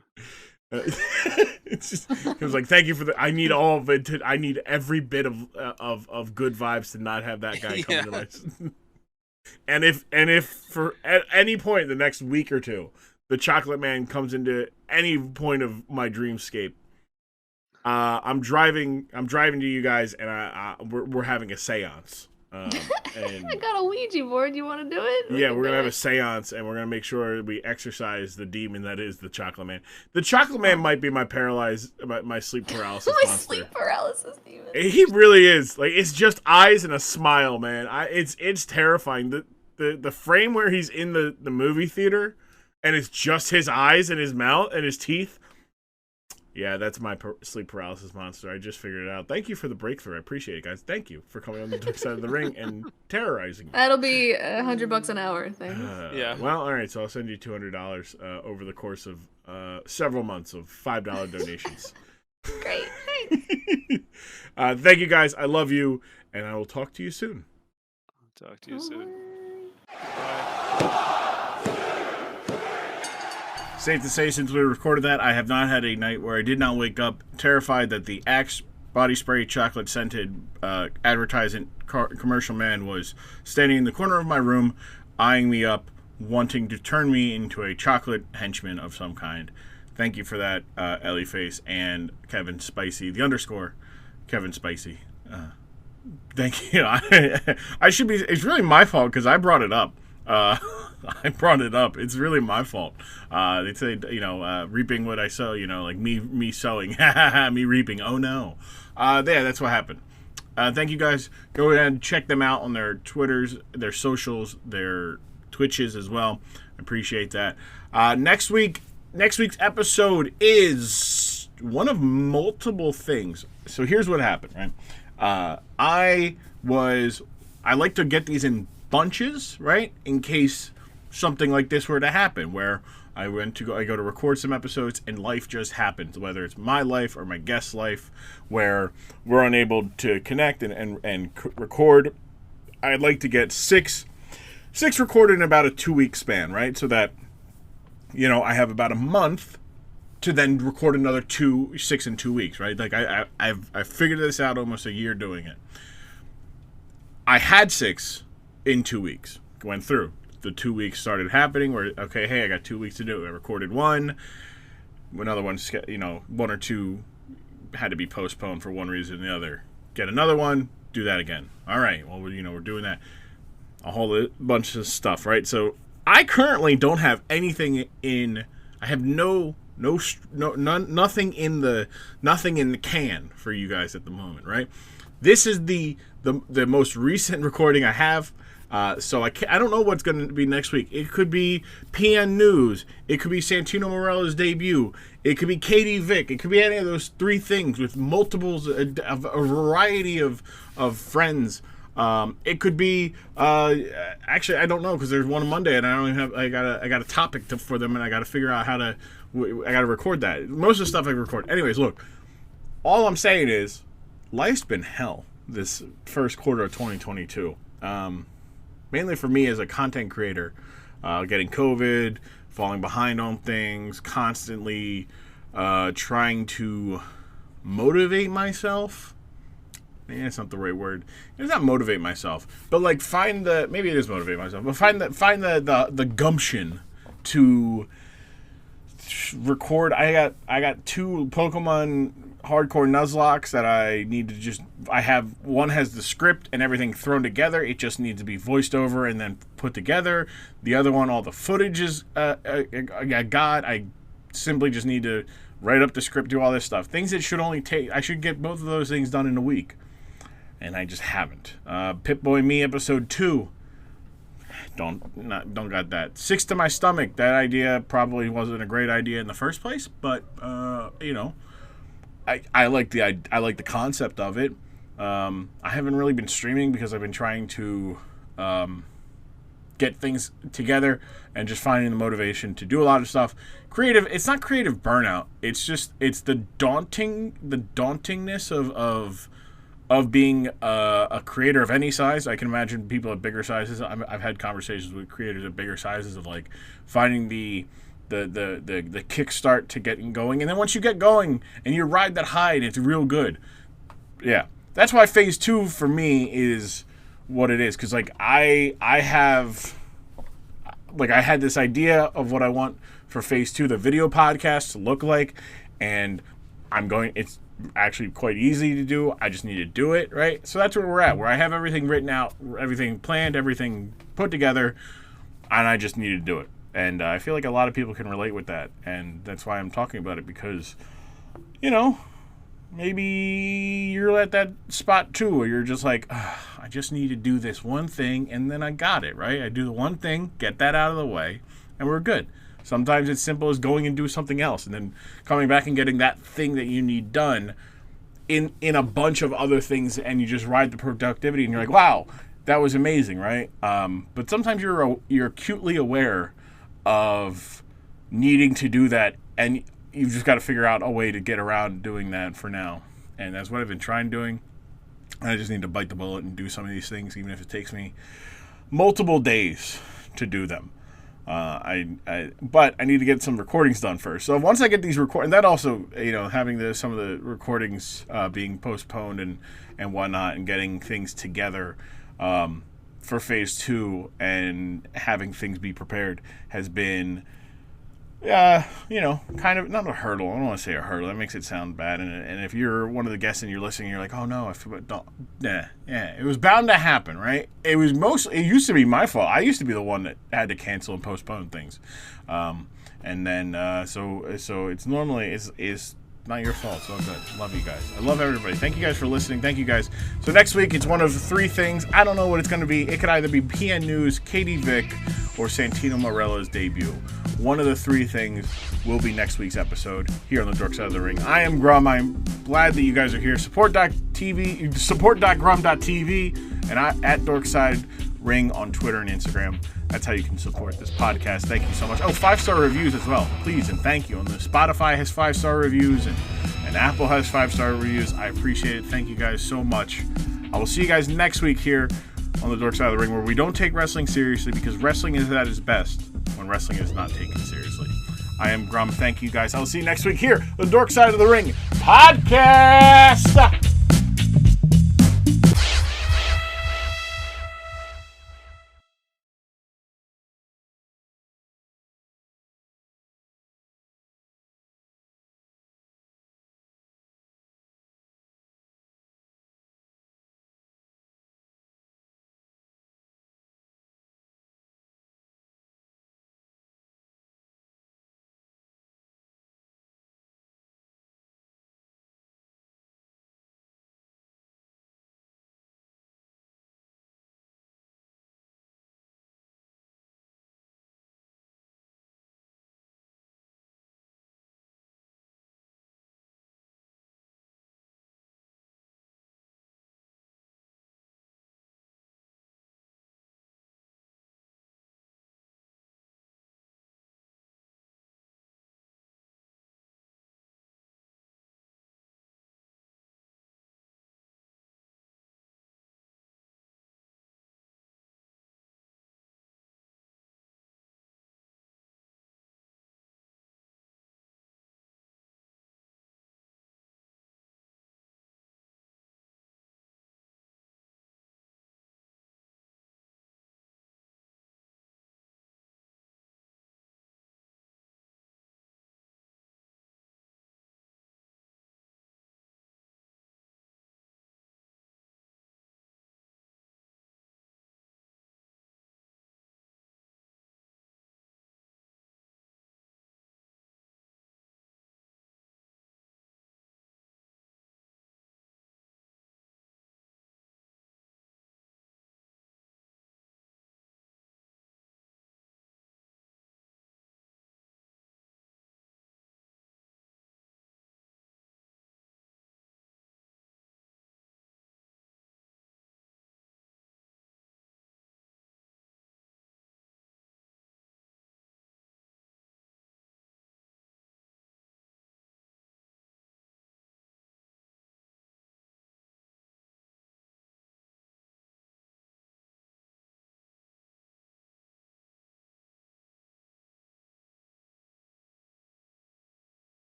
It's just, it was like, thank you for the. I need all of it. I need every bit of good vibes to not have that guy come to my. And if for at any point in the next week or two, the Chocolate Man comes into any point of my dreamscape, I'm driving to you guys, and we're having a seance. And I got a Ouija board. You want to do it? Yeah, we're gonna have a seance, and we're gonna make sure we exorcise the demon that is the Chocolate Man. The Chocolate Man might be my sleep paralysis my monster. sleep paralysis demon. He really is. Like, it's just eyes and a smile, man. It's terrifying. The frame where he's in the movie theater, and it's just his eyes and his mouth and his teeth. Yeah, that's my sleep paralysis monster. I just figured it out. Thank you for the breakthrough. I appreciate it, guys. Thank you for coming on the dark side of the ring and terrorizing me. That'll be $100 an hour. Thanks. Yeah. Well, all right. So I'll send you $200 over the course of several months of $5 donations. Great. Thank you, guys. I love you, and I will talk to you soon. Talk to you soon. Safe to say, since we recorded that, I have not had a night where I did not wake up terrified that the Axe body spray chocolate scented advertising commercial man was standing in the corner of my room, eyeing me up, wanting to turn me into a chocolate henchman of some kind. Thank you for that, Elliface and Kevin Spicy, the underscore Kevin Spicy. Thank you. I should be. It's really my fault because I brought it up. I brought it up. It's really my fault. They say, reaping what I sow, like me sowing, me reaping. Oh no. Yeah, that's what happened. Thank you guys. Go ahead and check them out on their Twitters, their socials, their Twitches as well. Appreciate that. Next week's episode is one of multiple things. So here's what happened, right? I like to get these in bunches, right? In case something like this were to happen, where I go to record some episodes and life just happens, whether it's my life or my guest's life, where we're unable to connect and record. I'd like to get six recorded in about a 2-week span, right? So that, I have about a month to then record another 6 in 2 weeks, right? Like I've figured this out almost a year doing it. I had 6 in 2 weeks. Went through. The 2 weeks started happening where, okay, hey, I got 2 weeks to do it. I recorded one. Another one, one or two had to be postponed for one reason or the other. Get another one, do that again. All right, well, we're doing that. A whole bunch of stuff, right? So I currently don't have anything in. I have nothing in the can for you guys at the moment, right? This is the most recent recording I have. So I don't know what's going to be next week. It could be PN News. It could be Santino Morella's debut. It could be Katie Vick. It could be any of those 3 things with multiples, a variety of friends. It could be actually I don't know because there's one Monday and I don't even have. I got a topic for them and I got to figure out how to. I got to record that. Most of the stuff I record. Anyways, look. All I'm saying is, life's been hell this first quarter of 2022. Mainly for me as a content creator, getting COVID, falling behind on things, constantly trying to motivate myself. Maybe that's not the right word. It's not motivate myself, but like maybe it is motivate myself, but find the gumption to record. I got 2 Pokemon hardcore Nuzlocks that I need to I have one has the script and everything thrown together. It just needs to be voiced over and then put together. The other one, all the footage is I simply just need to write up the script, do all this stuff. Things that should only take, I should get both of those things done in a week. And I just haven't. Pip-Boy Me episode 2. Don't got that. 6 to my stomach. That idea probably wasn't a great idea in the first place, but you know, I like the concept of it. I haven't really been streaming because I've been trying to get things together and just finding the motivation to do a lot of stuff. Creative. It's not creative burnout. It's the dauntingness of being a creator of any size. I can imagine people at bigger sizes. I've had conversations with creators at bigger sizes of like finding the kickstart to getting going, and then once you get going and you ride that high and it's real good. Yeah, that's why phase 2 for me is what it is, because like I had this idea of what I want for phase 2, the video podcast to look like, and it's actually quite easy to do. I just need to do it, right? So that's where we're at, where I have everything written out, everything planned, everything put together, and I just need to do it. And I feel like a lot of people can relate with that, and that's why I'm talking about it, because, you know, maybe you're at that spot too, where you're just like, I just need to do this one thing, and then I got it, right? I do the one thing, get that out of the way, and we're good. Sometimes it's simple as going and do something else, and then coming back and getting that thing that you need done in a bunch of other things, and you just ride the productivity, and you're like, wow, that was amazing, right? But sometimes you're acutely aware of needing to do that, and you've just got to figure out a way to get around doing that for now. And that's what I've been trying doing. I just need to bite the bullet and do some of these things, even if it takes me multiple days to do them. But I need to get some recordings done first. So once I get these and that also, you know, having some of the recordings being postponed and whatnot, and getting things together for phase 2 and having things be prepared has been, you know, kind of not a hurdle. I don't want to say a hurdle. That makes it sound bad. And if you're one of the guests and you're listening, you're like, oh no, it was bound to happen, right? It used to be my fault. I used to be the one that had to cancel and postpone things, and then so it's normally it's not your fault. So good. Love you guys. I love everybody. Thank you guys for listening. Thank you guys. So next week it's one of 3 things. I don't know what it's going to be. It could either be PN News, Katie Vick, or Santino Marella's debut. One of the 3 things will be next week's episode here on the Dork Side of the Ring. I am Grumm. I'm glad that you guys are here. Support.grumm.tv, and at Dorkside Ring on Twitter and Instagram. That's how you can support this podcast. Thank you so much. Oh, 5-star reviews as well, please, and thank you. And the Spotify has 5-star reviews, and Apple has 5-star reviews. I appreciate it. Thank you guys so much. I will see you guys next week here on the Dork Side of the Ring, where we don't take wrestling seriously, because wrestling is at its best when wrestling is not taken seriously. I am Grumm. Thank you guys. I'll see you next week here, the Dork Side of the Ring podcast.